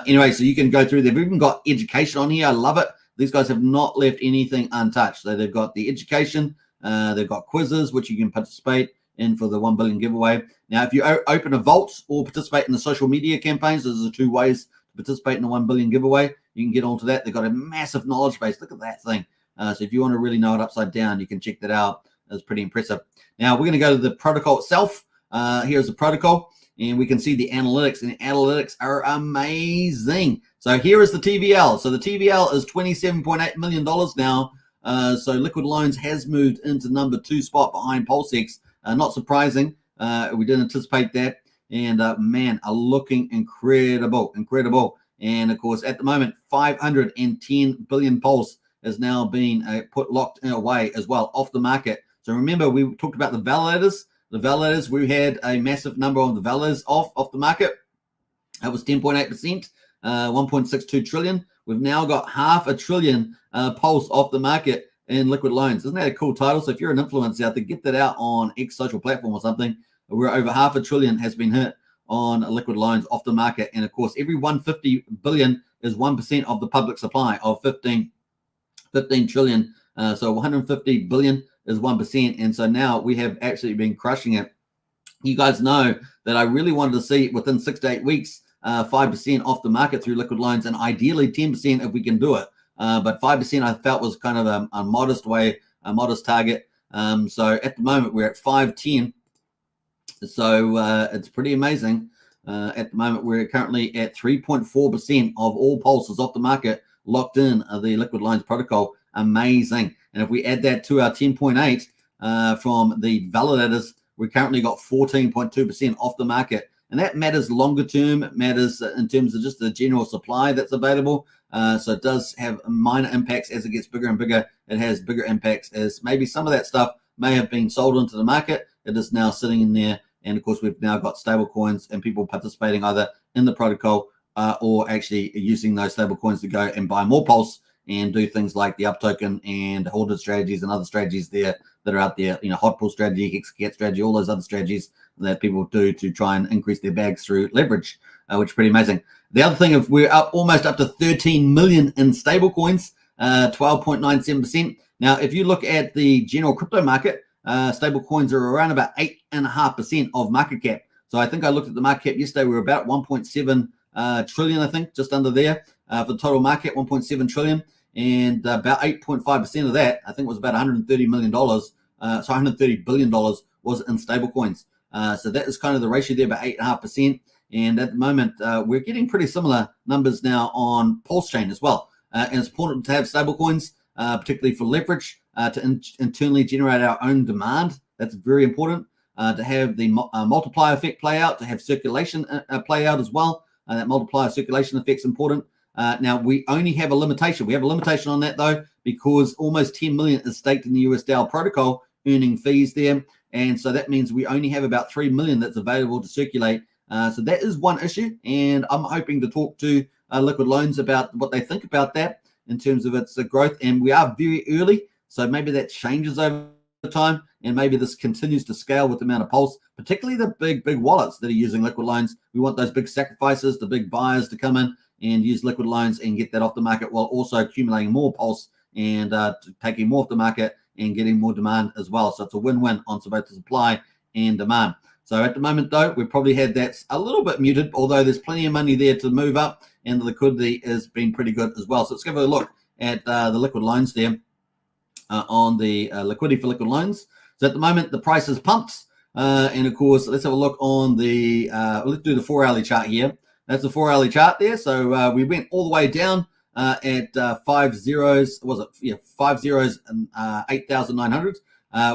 Anyway, so you can go through. They've even got education on here. I love it. These guys have not left anything untouched. So they've got the education. They've got quizzes, which you can participate in for the 1 billion giveaway. Now, if you open a vault or participate in the social media campaigns, those are the 2 ways to participate in the 1 billion giveaway. You can get onto that. They've got a massive knowledge base. Look at that thing. So if you want to really know it upside down, you can check that out. It's pretty impressive. Now, we're going to go to the protocol itself. Here's the protocol, and we can see the analytics, and the analytics are amazing. So here is the TVL. So the TVL is $27.8 million now. So Liquid Loans has moved into number 2 spot behind PulseX. Not surprising. We didn't anticipate that. And man, are looking incredible. And of course, at the moment, 510 billion Pulse is now being locked away as well off the market. So remember, we talked about the validators. The validators, we had a massive number of the validators off the market. That was 10.8%, 1.62 trillion. We've now got $500 billion Pulse off the market in liquid loans. Isn't that a cool title? So if you're an influencer out there, get that out on X social platform or something. We're over $500 billion has been hit on liquid loans off the market. And of course, every 150 billion is 1% of the public supply of 15 trillion. So 150 billion is 1%. And so now we have actually been crushing it. You guys know that I really wanted to see within 6 to 8 weeks, 5% off the market through liquid loans, and ideally 10% if we can do it. But 5% I felt was kind of a modest target. So at the moment we're at 510. So it's pretty amazing. At the moment we're currently at 3.4% of all pulses off the market locked in the liquid loans protocol. Amazing. And if we add that to our 10.8 from the validators, we currently got 14.2% off the market. And that matters longer term. It matters in terms of just the general supply that's available. So it does have minor impacts as it gets bigger and bigger. It has bigger impacts as maybe some of that stuff may have been sold into the market. It is now sitting in there. And of course, we've now got stable coins and people participating either in the protocol or actually using those stable coins to go and buy more Pulse and do things like the Uptoken and hoarded strategies and other strategies there that are out there, hot pool strategy, Hexacat strategy, all those other strategies that people do to try and increase their bags through leverage, which is pretty amazing. The other thing, if we're almost up to 13 million in stable coins, 12.97%. Now, if you look at the general crypto market, stable coins are around about 8.5% of market cap. So I think I looked at the market cap yesterday. We were about 1.7 trillion, I think, just under there for the total market, 1.7 trillion. And about 8.5% of that, I think, was about $130 million. So $130 billion was in stable coins. So that is kind of the ratio there, about 8.5%. And at the moment, we're getting pretty similar numbers now on Pulsechain as well. And it's important to have stable coins, particularly for leverage, to internally generate our own demand. That's very important. To have the multiplier effect play out, to have circulation play out as well. That multiplier circulation effect's important. Now, we only have a limitation. We have a limitation on that, though, because almost 10 million is staked in the US DAO protocol, earning fees there. And so that means we only have about 3 million that's available to circulate. So that is one issue. And I'm hoping to talk to Liquid Loans about what they think about that in terms of its growth. And we are very early. So maybe that changes over time. And maybe this continues to scale with the amount of Pulse, particularly the big wallets that are using Liquid Loans. We want those big sacrifices, the big buyers to come in and use Liquid Loans and get that off the market while also accumulating more Pulse and taking more off the market and getting more demand as well. So it's a win-win on both the supply and demand. So at the moment, though, we probably had that a little bit muted, although there's plenty of money there to move up, and the liquidity has been pretty good as well. So let's give a look at the liquid loans there on the liquidity for liquid loans. So at the moment, the price is pumped. And of course, let's have a look on the, let's do the 4-hourly chart here. That's the 4-hourly chart there. So we went all the way down at 5 zeros, was it? Yeah, 5 zeros and 8,900.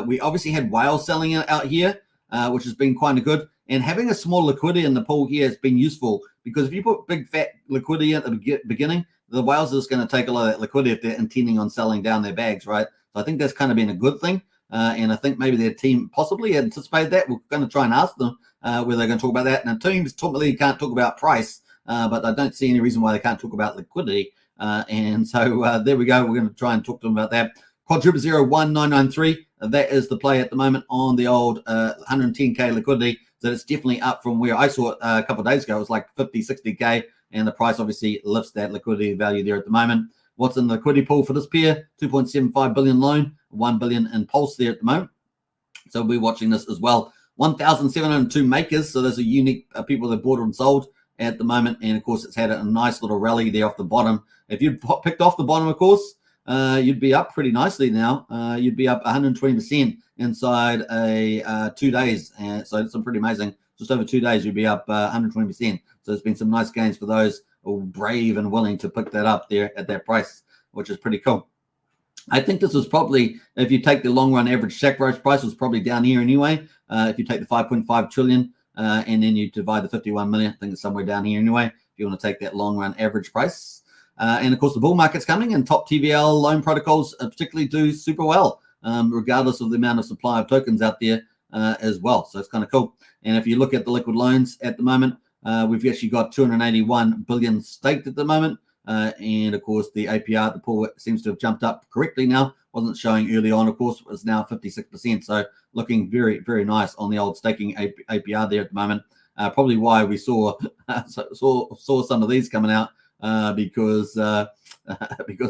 We obviously had whales selling out here, which has been quite good. And having a small liquidity in the pool here has been useful, because if you put big fat liquidity at the beginning, the whales are just going to take a lot of that liquidity if they're intending on selling down their bags, right? So I think that's kind of been a good thing. And I think maybe their team possibly anticipated that. We're going to try and ask them whether they're going to talk about that. And the teams typically can't talk about price, but I don't see any reason why they can't talk about liquidity. And so there we go. We're going to try and talk to them about that. Quadruple 01993. That is the play at the moment on the old 110K liquidity. So it's definitely up from where I saw it a couple of days ago. It was like 50, 60K. And the price obviously lifts that liquidity value there at the moment. What's in the liquidity pool for this pair? 2.75 billion loan, 1 billion in Pulse there at the moment. So we'll be watching this as well. 1,702 makers. So those are unique people that bought and sold at the moment. And of course, it's had a nice little rally there off the bottom. If you'd picked off the bottom, of course, you'd be up pretty nicely now. You'd be up 120% inside 2 days. So it's pretty amazing. Just over 2 days, you'd be up 120%. So there's been some nice gains for those who are brave and willing to pick that up there at that price, which is pretty cool. I think this was probably, if you take the long run average sacrifice price, was probably down here anyway. If you take the 5.5 trillion and then you divide the 51 million, I think it's somewhere down here anyway, if you want to take that long run average price. And of course, the bull market's coming, and top TVL loan protocols particularly do super well, regardless of the amount of supply of tokens out there as well. So it's kind of cool. And if you look at the liquid loans at the moment, we've actually got 281 billion staked at the moment. And of course, the APR, the pool seems to have jumped up correctly now. Wasn't showing early on, of course, is now 56%. So looking very, very nice on the old staking APR there at the moment. Probably why we saw some of these coming out, because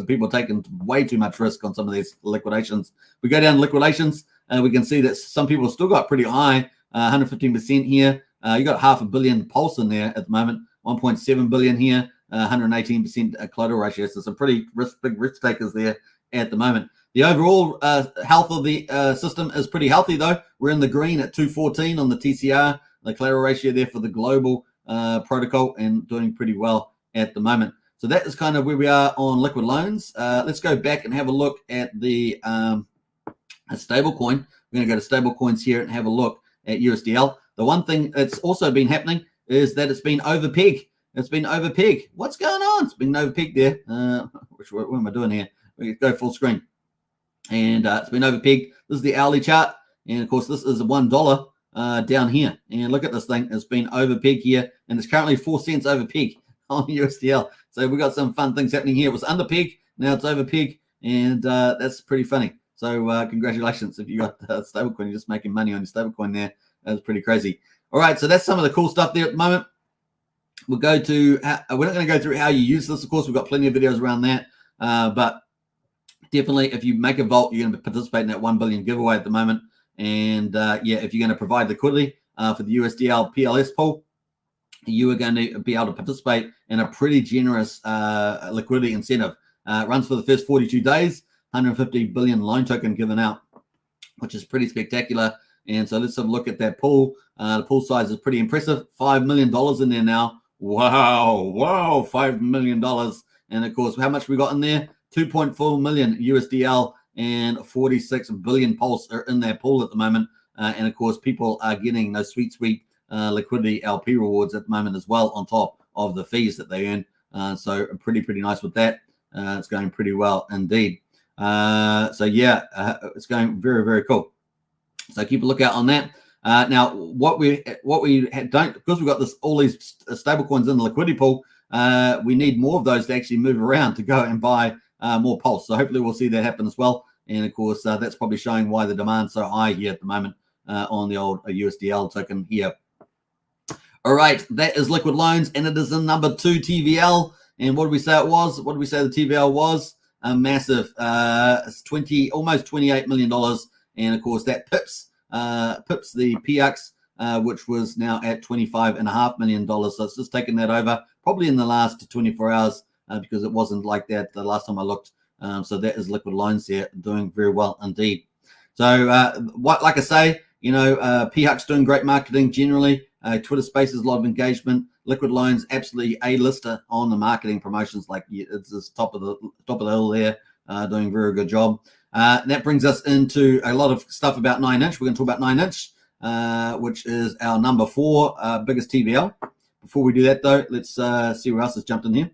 people are taking way too much risk on some of these liquidations. We go down to liquidations, we can see that some people still got pretty high, 115% here. You got 500 million Pulse in there at the moment, 1.7 billion here, 118% collateral ratio. So some pretty big risk takers there at the moment. The overall health of the system is pretty healthy, though. We're in the green at 214 on the TCR, the collateral ratio there for the global protocol, and doing pretty well at the moment. So that is kind of where we are on liquid loans. Let's go back and have a look at the stable coin. We're going to go to stable coins here and have a look at USDL. The one thing that's also been happening is that it's been over peg. It's been over peg. What's going on? It's been over peg there. What am I doing here? We go full screen. And it's been over peg. This is the hourly chart. And of course, this is $1 down here. And look at this thing. It's been over peg here. And it's currently 4 cents over peg on USDL. So we've got some fun things happening here. It was under peg. Now it's over peg. And that's pretty funny. So congratulations if you got stablecoin. You're just making money on your stablecoin there. That's pretty crazy. All right, so that's some of the cool stuff there at the moment. We'll go to, we're not going to go through how you use this. Of course, we've got plenty of videos around that. But definitely, if you make a vault, you're going to participate in that 1 billion giveaway at the moment. And yeah, if you're going to provide liquidity for the USDL PLS pool, you are going to be able to participate in a pretty generous liquidity incentive. It runs for the first 42 days, 150 billion loan token given out, which is pretty spectacular. And so let's have a look at that pool. The pool size is pretty impressive. $5 million in there now. Wow, $5 million. And of course, how much we got in there? 2.4 million USDL and 46 billion Pulse are in that pool at the moment. And of course, people are getting those sweet liquidity LP rewards at the moment as well, on top of the fees that they earn. So pretty nice with that. It's going pretty well indeed. So yeah, it's going very, very cool. So keep a lookout on that. Now, what we don't, because we've got all these stable coins in the liquidity pool, we need more of those to actually move around to go and buy more Pulse. So hopefully we'll see that happen as well. And of course, that's probably showing why the demand's so high here at the moment on the old USDL token here. All right, that is liquid loans, and it is in number 2 TVL. And what did we say it was? What did we say the TVL was? A massive, almost $28 million. And of course, that pips the PX which was now at $25.5 million. So it's just taken that over probably in the last 24 hours because it wasn't like that the last time I looked. So that is Liquid Loans there doing very well indeed. So like I say, Phux doing great marketing generally. Twitter Spaces, a lot of engagement. Liquid Loans, absolutely A-lister on the marketing promotions. Like it's just top of the hill there, doing a very good job. That brings us into a lot of stuff about 9inch. We're going to talk about 9inch, which is our number 4 biggest TVL. Before we do that, though, let's see who else has jumped in here.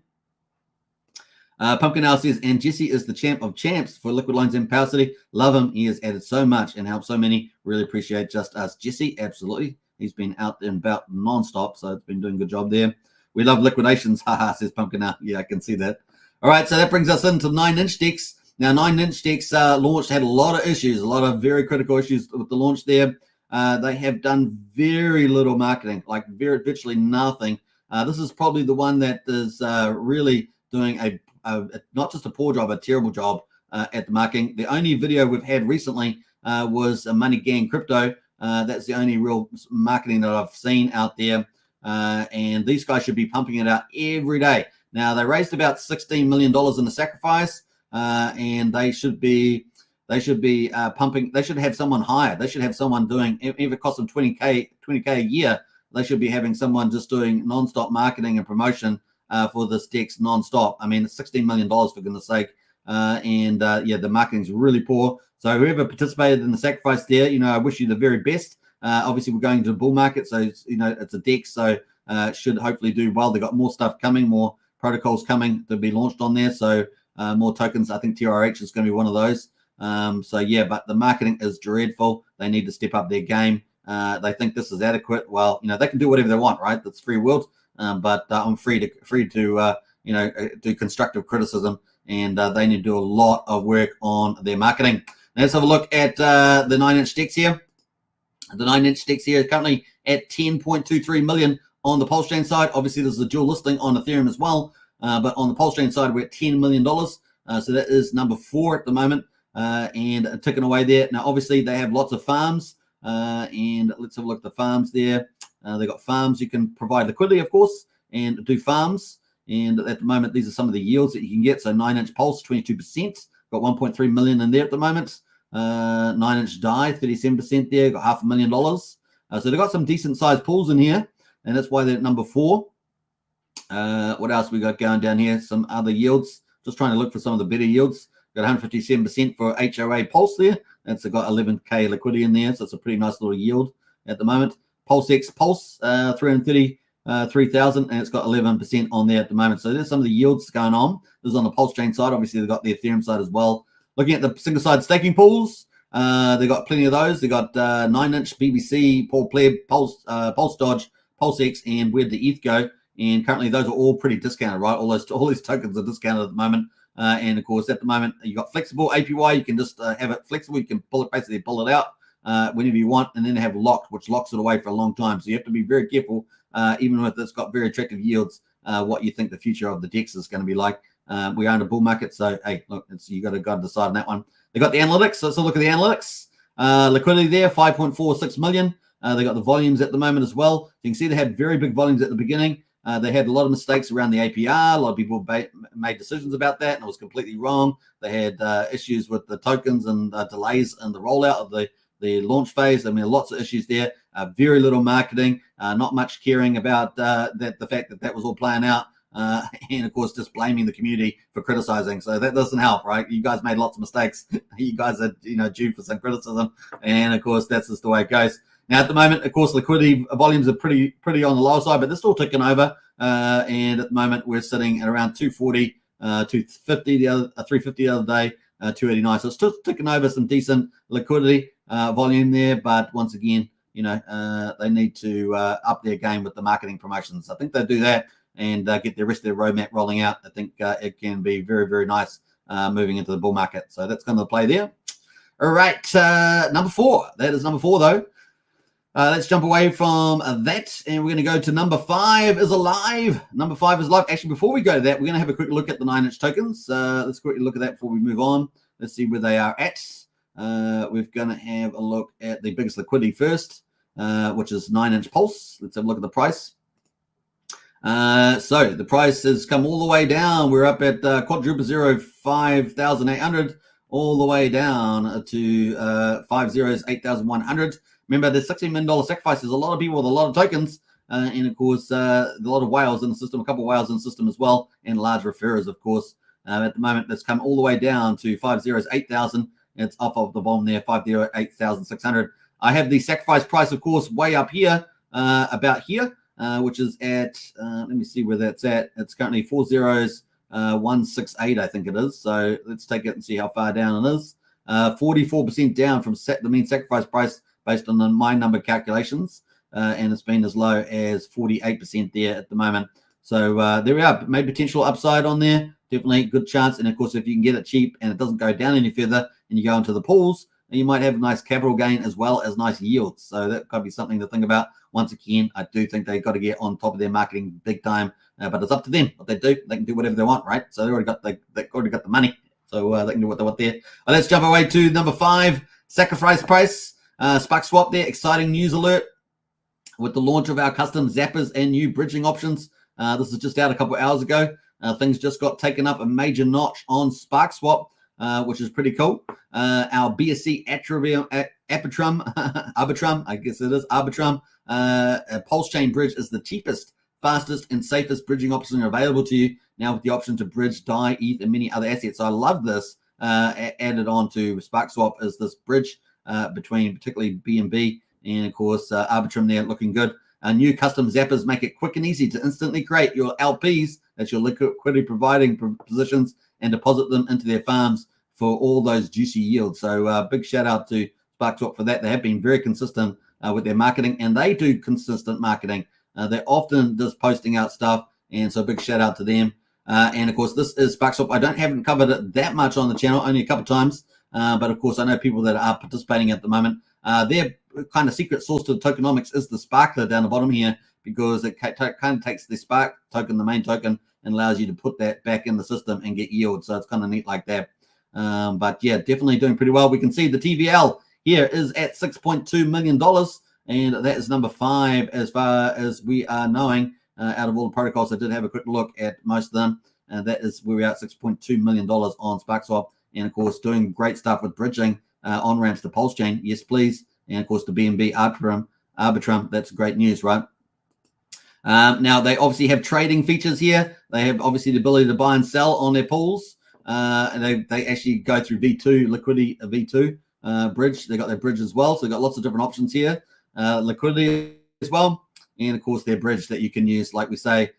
Pumpkin Owl says, and Jesse is the champ of champs for Liquid Loans and Power City. Love him. He has added so much and helped so many. Really appreciate just us. Jesse, absolutely. He's been out and about non-stop, so it's been doing a good job there. We love liquidations. Haha, says Pumpkin Owl. Yeah, I can see that. All right, so that brings us into 9inch DEX. Now, 9inch DEX launched, had a lot of issues, a lot of very critical issues with the launch there. They have done very little marketing, like virtually nothing. This is probably the one that is really doing a not just a poor job, a terrible job at the marketing. The only video we've had recently was Money Gang Crypto. That's the only real marketing that I've seen out there. And these guys should be pumping it out every day. Now, they raised about $16 million in the sacrifice, and they should be pumping. They should have someone hired. They should have someone doing, if it costs them 20K a year, they should be having someone just doing nonstop marketing and promotion for this DEX nonstop. I mean, it's $16 million for goodness sake. The marketing's really poor. So whoever participated in the sacrifice there, I wish you the very best. Obviously, we're going to the bull market, so it's a DEX, so should hopefully do well. They got more stuff coming, more protocols coming to be launched on there. So more tokens. I think TRH is going to be one of those. But the marketing is dreadful. They need to step up their game. They think this is adequate. Well, they can do whatever they want, right? That's free world. But I'm free to do constructive criticism, and they need to do a lot of work on their marketing. Now let's have a look at the 9inch DEX here. The 9inch DEX here is currently at 10.23 million on the Pulsechain side. Obviously, there's a dual listing on Ethereum as well, but on the Pulsechain side, we're at $10 million. So that is number 4 at the moment, and ticking away there. Now, obviously, they have lots of farms, and let's have a look at the farms there. They've got farms. You can provide liquidity, of course, and do farms. And at the moment, these are some of the yields that you can get. So 9inch Pulse, 22%. Got 1.3 million in there at the moment. 9inch DAI, 37% there. Got $500,000. So they've got some decent sized pools in here, and that's why they're at number 4. What else we got going down here? Some other yields. Just trying to look for some of the better yields. Got 157% for HOA Pulse there. That's got 11K liquidity in there, so it's a pretty nice little yield at the moment. PulseX Pulse, 303,000, and it's got 11% on there at the moment. So there's some of the yields going on. This is on the Pulsechain side. Obviously, they've got the Ethereum side as well. Looking at the single side staking pools, they've got plenty of those. They've got 9inch, BBC, Paul Pleb, Pulse Dodge, PulseX, and Where'd the ETH go? And currently, those are all pretty discounted, right? All these tokens are discounted at the moment. And of course, at the moment, you got flexible APY. You can just have it flexible. You can pull it out whenever you want, and then they have locked, which locks it away for a long time. So you have to be very careful, even if it's got very attractive yields, what you think the future of the DEX is going to be like. We are in a bull market, so hey, look, you got to decide on that one. They got the analytics. So let's look at the analytics. Liquidity there, 5.46 million. They got the volumes at the moment as well. You can see they had very big volumes at the beginning. They had a lot of mistakes around the APR. A lot of people made decisions about that, and it was completely wrong. They had issues with the tokens and delays in the rollout of the launch phase. I mean, lots of issues there. Very little marketing, not much caring about the fact that was all playing out. And of course, just blaming the community for criticizing. So that doesn't help, right? You guys made lots of mistakes. You guys are, due for some criticism. And of course, that's just the way it goes. Now, at the moment, of course, liquidity volumes are pretty on the lower side, but they're still ticking over. And at the moment, we're sitting at around 240, 250, 350 the other day, 289. So it's still ticking over some decent liquidity volume there. But once again, they need to up their game with the marketing promotions. I think they'll do that and get the rest of their roadmap rolling out. I think it can be very, very nice moving into the bull market. So that's going to play there. All right, number 4. That is number 4, though. Let's jump away from that, and we're going to go to number 5 is alive. Number 5 is live. Actually, before we go to that, we're going to have a quick look at the 9inch tokens. Let's quickly look at that before we move on. Let's see where they are at. We're going to have a look at the biggest liquidity first. which is 9-inch pulse. Let's have a look at the price. So the price has come all the way down. We're up at quadruple 5,800, all the way down to 5 zeros 8,100. Remember, there's $16 million sacrifice. There's a lot of people with a lot of tokens, and of course, a lot of whales in the system, a couple of whales in the system as well, and large referrers, of course. At the moment, that's come all the way down to 5 zeros 8,000. It's up of the bottom there, 508,600. I have the sacrifice price, of course, way up here, about here, which is at, let me see where that's at. It's currently 4 zeros 168, I think it is. So let's take it and see how far down it is. 44% down from the mean sacrifice price based on the my number calculations, and it's been as low as 48% there at the moment. So there we are. Maybe potential upside on there. Definitely good chance. And of course, if you can get it cheap and it doesn't go down any further, and you go into the pools, you might have a nice capital gain as well as nice yields. So that could be something to think about. Once again, I do think they've got to get on top of their marketing big time, but it's up to them what they do. They can do whatever they want, right? So they've already got the money, so they can do what they want there. Let's jump away to number 5, sacrifice price, SparkSwap there. Exciting news alert with the launch of our custom zappers and new bridging options. This is just out a couple of hours ago. Things just got taken up a major notch on SparkSwap, which is pretty cool. Our BSC Arbitrum, I guess it is, Arbitrum, Pulsechain bridge is the cheapest, fastest, and safest bridging option available to you now with the option to bridge, DAI, ETH, and many other assets. So I love this added on to SparkSwap is this bridge between particularly BNB and, of course, Arbitrum there looking good. New custom zappers make it quick and easy to instantly create your LPs, that's your liquidity providing positions, and deposit them into their farms for all those juicy yields. So big shout out to SparkSwap for that. They have been very consistent with their marketing, and they do consistent marketing. They're often just posting out stuff, and so big shout out to them. And of course, this is SparkSwap. I haven't covered it that much on the channel, only a couple of times, but of course, I know people that are participating at the moment. Their kind of secret source to the tokenomics is the sparkler down the bottom here, because it kind of takes the Spark token, the main token, and allows you to put that back in the system and get yield. So it's kind of neat like that. But yeah, definitely doing pretty well. We can see the TVL here is at $6.2 million, and that is number 5 as far as we are knowing out of all the protocols. I did have a quick look at most of them. That is where we are at $6.2 million on SparkSwap, and of course doing great stuff with bridging on ramps to Pulsechain. Yes, please. And of course the BNB Arbitrum. That's great news, right? Now they obviously have trading features here. They have obviously the ability to buy and sell on their pools. And they actually go through V2 liquidity, V2 bridge. They got their bridge as well. So they've got lots of different options here. Liquidity as well. And of course their bridge that you can use, like we say,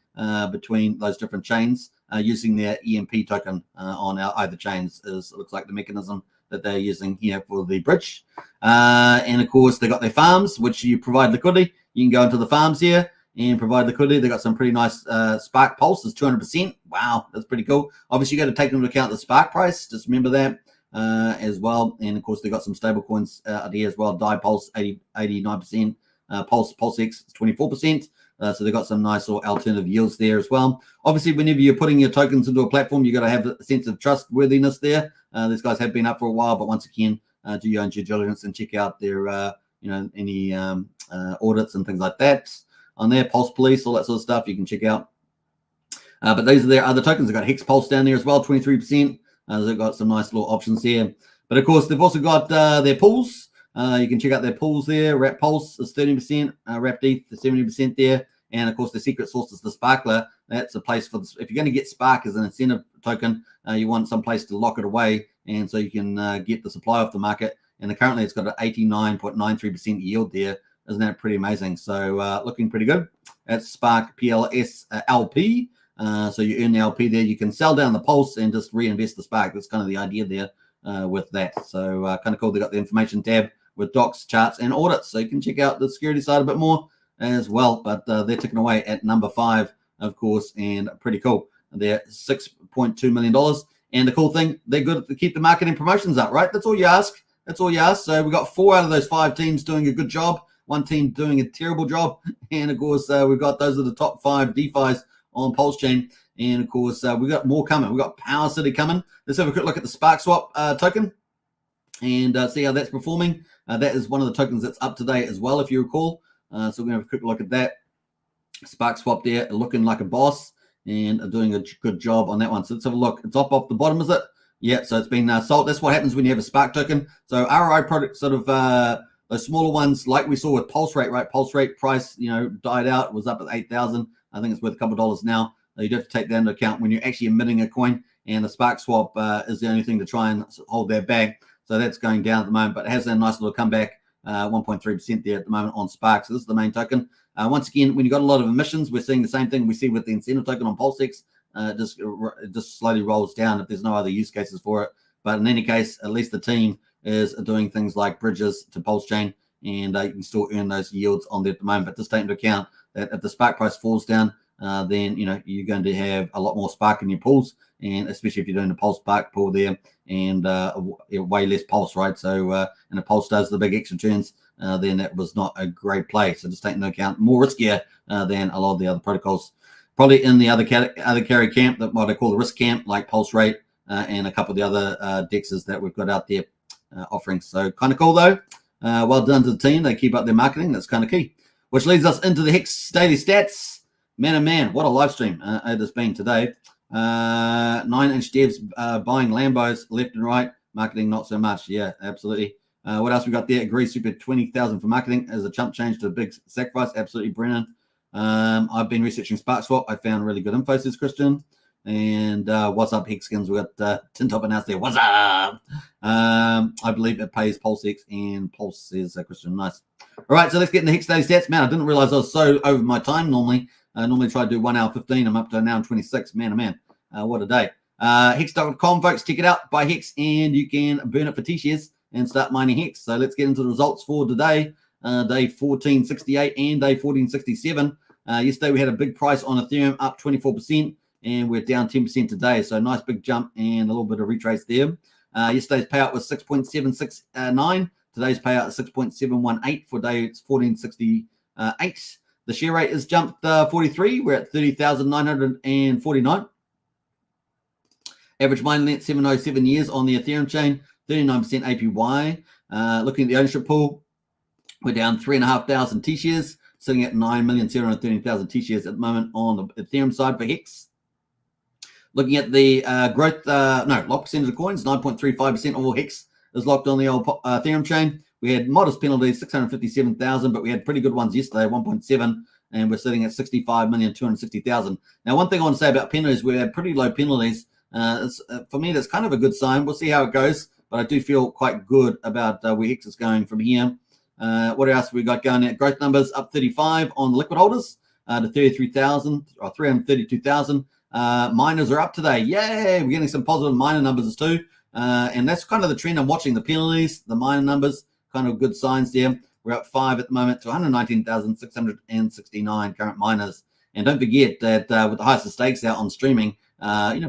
between those different chains using their EMP token on either chains looks like the mechanism that they're using here for the bridge. And of course they got their farms, which you provide liquidity. You can go into the farms here and provide liquidity. They got some pretty nice Spark Pulse is 200%. Wow, that's pretty cool. Obviously, you got to take into account the Spark price. Just remember that as well. And of course, they got some stable coins out here as well. DAI Pulse 89%. PulseX 24%. So they got some nice little alternative yields there as well. Obviously, whenever you're putting your tokens into a platform, you got to have a sense of trustworthiness there. These guys have been up for a while, but once again, do your own due diligence and check out their, any audits and things like that on there. Pulse Police, all that sort of stuff you can check out. But these are their other tokens. They've got Hex Pulse down there as well, 23%. They've got some nice little options here. But of course, they've also got their pools. You can check out their pools there. Wrap Pulse is 30%, Wrapped ETH is 70% there. And of course, the secret source is the Sparkler. That's a place for this. If you're going to get Spark as an incentive token, you want some place to lock it away, and so you can get the supply off the market. And currently, it's got an 89.93% yield there. Isn't that pretty amazing? So looking pretty good. That's Spark PLS LP. So you earn the LP there. You can sell down the Pulse and just reinvest the Spark. That's kind of the idea there with that. So kind of cool. They got the information tab with docs, charts, and audits. So you can check out the security side a bit more as well. But they're ticking away at number 5, of course, and pretty cool. They're $6.2 million. And the cool thing, they're good to keep the marketing promotions up, right? That's all you ask. That's all you ask. So we've got 4 out of those 5 teams doing a good job. 1 team doing a terrible job. And of course, we've got those are the top 5 DeFis on Pulsechain. And of course, we've got more coming. We've got Power City coming. Let's have a quick look at the SparkSwap token and see how that's performing. That is one of the tokens that's up today as well, if you recall. So we're going to have a quick look at that. SparkSwap there, looking like a boss and doing a good job on that one. So let's have a look. It's up off the bottom, is it? Yeah, so it's been sold. That's what happens when you have a Spark token. So ROI product sort of those smaller ones, like we saw with Pulse Rate, right? Pulse Rate price, died out, was up at 8,000. I think it's worth a couple of dollars now. You do have to take that into account when you're actually emitting a coin, and the SparkSwap is the only thing to try and hold that back. So that's going down at the moment, but it has a nice little comeback, 1.3% there at the moment on Spark. So this is the main token. Once again, when you've got a lot of emissions, we're seeing the same thing we see with the incentive token on PulseX. It just slowly rolls down if there's no other use cases for it. But in any case, at least the team is doing things like bridges to Pulsechain, and you can still earn those yields on there at the moment. But just take into account that if the Spark price falls down, then you're going to have a lot more Spark in your pools, and especially if you're doing the Pulse Spark pool there, and way less Pulse, right? So and if Pulse does the big X returns, then that was not a great play. So just take into account, more riskier than a lot of the other protocols. Probably in the other carry camp, that what I call the risk camp, like Pulse Rate and a couple of the other dexes that we've got out there offering. So kind of cool though. Well done to the team. They keep up their marketing. That's kind of key. Which leads us into the Hex daily stats. Man, oh man, what a live stream it has been today. 9-inch devs buying Lambos left and right. Marketing not so much. Yeah, absolutely. What else we got there? Agree super 20,000 for marketing as a chump change to a big sacrifice. Absolutely brilliant. I've been researching SparkSwap. I found really good info, says Christian. And what's up, Hexkins? We got Tintop announced there. What's up? I believe it pays PulseX and Pulse, says Christian. Nice. All right, so let's get in the Hex daily stats. Man, I didn't realize I was so over my time normally. I normally try to do 1 hour 15. I'm up to an hour and 26. Man, oh man. What a day. Hex.com, folks. Check it out. Buy Hex and you can burn it for T-shares and start mining Hex. So let's get into the results for today. Day 1468 and day 1467. Yesterday we had a big price on Ethereum, up 24%, and we're down 10% today. So nice big jump and a little bit of retrace there. Yesterday's payout was 6.769. Today's payout is 6.718 for day 1468. The share rate has jumped 43. We're at 30,949. Average mining length 707 years on the Ethereum chain, 39% APY. Looking at the ownership pool, we're down 3,500 T-shares, sitting at 9,713,000 T-shares at the moment on the Ethereum side for Hex. Looking at the growth, lock percentage of coins, 9.35% of all Hex is locked on the old Ethereum chain. We had modest penalties, 657,000, but we had pretty good ones yesterday, 1.7, and we're sitting at 65,260,000. Now, one thing I want to say about penalties, we had pretty low penalties. For me, that's kind of a good sign. We'll see how it goes, but I do feel quite good about where Hex is going from here. What else we got going at? Growth numbers up 35 on the liquid holders to 33,000 or 332,000. Miners are up today. Yay! We're getting some positive miner numbers too. And that's kind of the trend I'm watching. The penalties, the miner numbers, kind of good signs there. We're up 5 at the moment to 119,669 current miners. And don't forget that with the highest stakes out on streaming,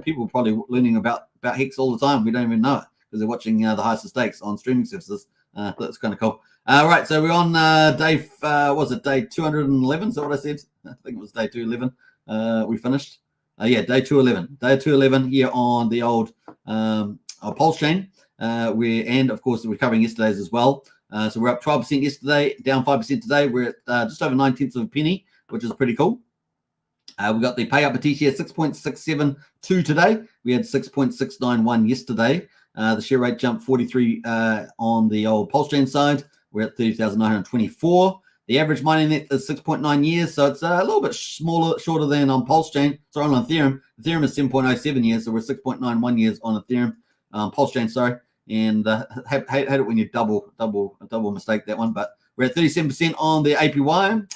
people are probably learning about Hex all the time. We don't even know it because they're watching the highest stakes on streaming services. That's kind of cool. All right, so we're on day 211? Is that what I said? I think it was day 211. We finished. Day 211. Day 211 here on the old Pulsechain. And of course, we're covering yesterday's as well. So we're up 12% yesterday, down 5% today. We're at just over 9/10 of a penny, which is pretty cool. We got the pay up a T-share 6.672 today. We had 6.691 yesterday. The share rate jumped 43 on the old Pulsechain side. We're at 30,924. The average mining net is 6.9 years, so it's a little bit shorter than on Pulsechain. Sorry, on Ethereum. Ethereum is 7.07 years, so we're 6.91 years on Ethereum. Pulsechain, sorry. And hate it when you double mistake that one. But we're at 37% on the APY.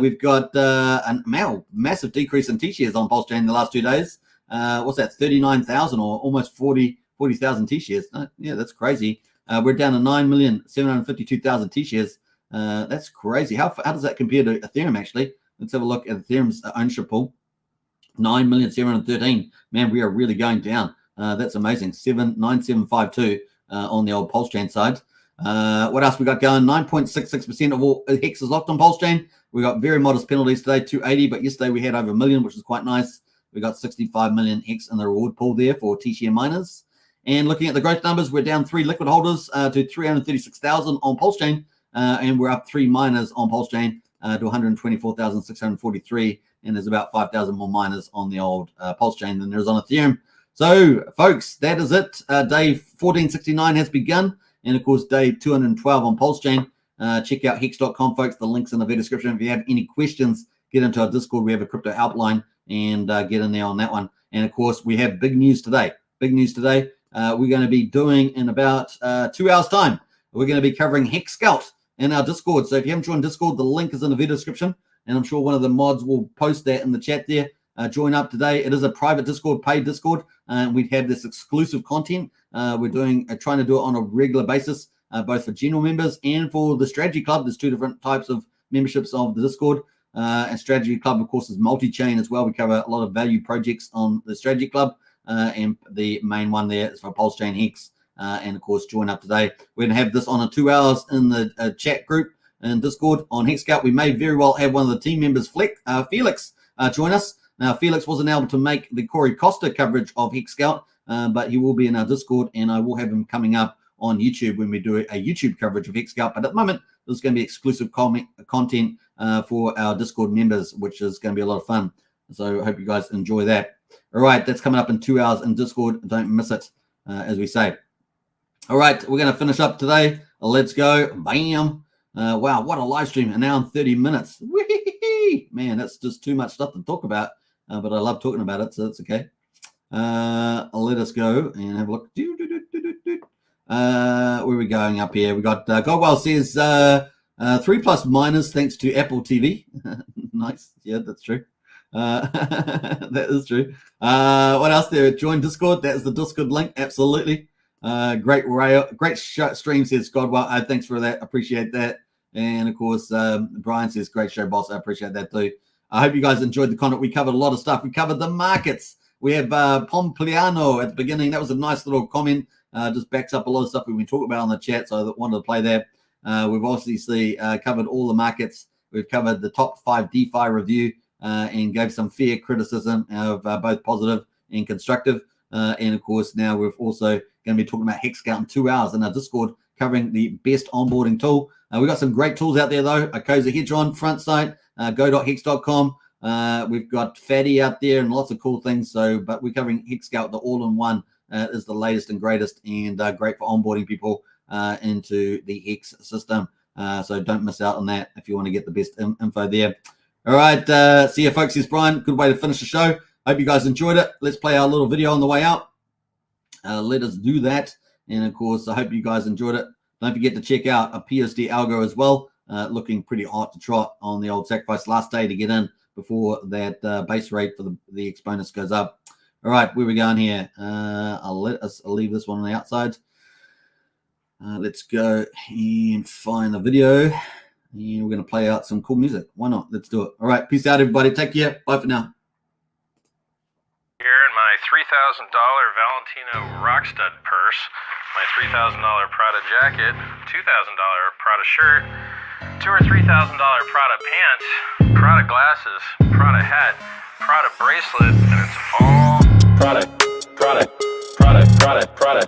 We've got a massive decrease in T-shares on Pulsechain in the last 2 days. What's that? 39,000 or almost 40,000 T-shares. Yeah, that's crazy. We're down to 9,752,000 T-shares. That's crazy. How does that compare to Ethereum, actually? Let's have a look at Ethereum's ownership pool. 9,713,000. Man, we are really going down. That's amazing. 9,752 on the old Pulsechain side. What else we got going? 9.66% of all Hex is locked on Pulsechain. We got very modest penalties today, 280, but yesterday we had over 1 million, which is quite nice. We got 65 million Hex in the reward pool there for T-share miners. And looking at the growth numbers, we're down 3 liquid holders to 336,000 on Pulsechain, and we're up 3 miners on Pulsechain to 124,643. And there's about 5,000 more miners on the old Pulsechain than there's on Ethereum. So, folks, that is it. Day 1469 has begun, and of course, day 212 on Pulsechain. Check out hex.com, folks. The link's in the video description. If you have any questions, get into our Discord. We have a crypto helpline, and get in there on that one. And of course, we have big news today. Big news today. We're going to be doing in about 2 hours' time. We're going to be covering Hex Scout in our Discord. So if you haven't joined Discord, the link is in the video description, and I'm sure one of the mods will post that in the chat there. Join up today. It is a private Discord, paid Discord. We have this exclusive content. We're trying to do it on a regular basis, both for general members and for the Strategy Club. There's 2 different types of memberships of the Discord. And Strategy Club, of course, is multi-chain as well. We cover a lot of value projects on the Strategy Club. And the main one there is for Pulsechain Hex. And of course, join up today. We're going to have this on in 2 hours in the chat group in Discord on Hex Scout. We may very well have one of the team members, Felix, join us. Now, Felix wasn't able to make the Corey Costa coverage of Hex Scout, but he will be in our Discord, and I will have him coming up on YouTube when we do a YouTube coverage of Hex Scout. But at the moment, there's going to be exclusive content for our Discord members, which is going to be a lot of fun. So I hope you guys enjoy that. All right, that's coming up in 2 hours in Discord. Don't miss it, as we say. All right, we're going to finish up today. Let's go. Bam. Wow, what a live stream. An hour and 30 minutes. Whee! Man, that's just too much stuff to talk about. But I love talking about it, so that's okay. Let us go and have a look. Where are we going up here? We got Godwell says 3+ miners thanks to Apple TV. Nice. Yeah, that's true. That is true. What else there? Join Discord. That is the Discord link. Absolutely. Great stream, says Godwell. Thanks for that. Appreciate that. And of course, Brian says great show, boss. I appreciate that too. I hope you guys enjoyed the content. We covered a lot of stuff. We covered the markets. We have Pompliano at the beginning. That was a nice little comment. Just backs up a lot of stuff we've been talking about on the chat, so I wanted to play that. We've obviously covered all the markets. We've covered the top 5 DeFi review and gave some fair criticism of both positive and constructive. And of course, now we're also going to be talking about Hex Scout in 2 hours in our Discord, covering the best onboarding tool. We've got some great tools out there, though. Acosa Hedron, front site, go.hex.com. We've got Fatty out there and lots of cool things. But we're covering Hex Scout, the all-in-one is the latest and greatest, and great for onboarding people into the Hex system. So don't miss out on that if you want to get the best info there. All right, see you folks. Here's Brian. Good way to finish the show. Hope you guys enjoyed it. Let's play our little video on the way out. Let us do that. And of course, I hope you guys enjoyed it. Don't forget to check out a PUSD algo as well. Looking pretty hot to trot on the old sacrifice. Last day to get in before that base rate for the exponents goes up. All right, where we going here? I'll leave this one on the outside. Let's go and find the video. And we're going to play out some cool music. Why not? Let's do it. All right, peace out, everybody. Take care. Bye for now. Here in my $3,000 Valentino Rockstud purse, my $3,000 Prada jacket, $2,000 Prada shirt, $2,000 or $3,000 Prada pants, Prada glasses, Prada hat, Prada bracelet, and it's all Prada, Prada, Prada, Prada, Prada,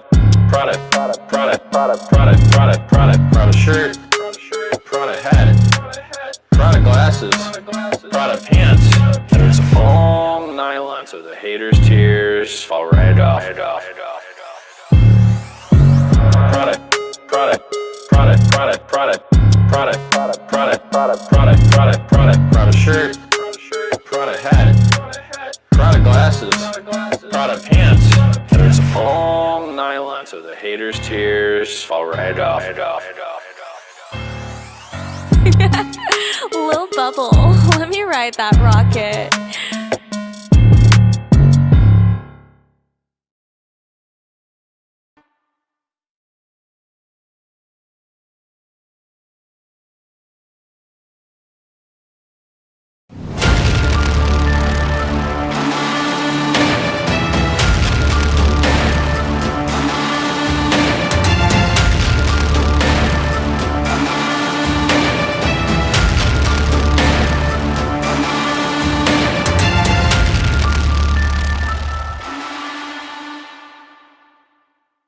Prada, Prada, Prada, Prada, Prada, Prada, Prada, Prada shirt, Prada hat, Prada glasses, Prada pants, and it's all nylon, so the haters' tears fall right off. Prada, Prada, Prada, Prada, Prada, Prada, Prada, Prada, Prada, Prada, Prada, Prada, Prada shirt, Prada hat, Prada glasses, Prada pants, and it's all nylon, so the haters' tears fall right off. Lil Bubble, let me ride that rocket.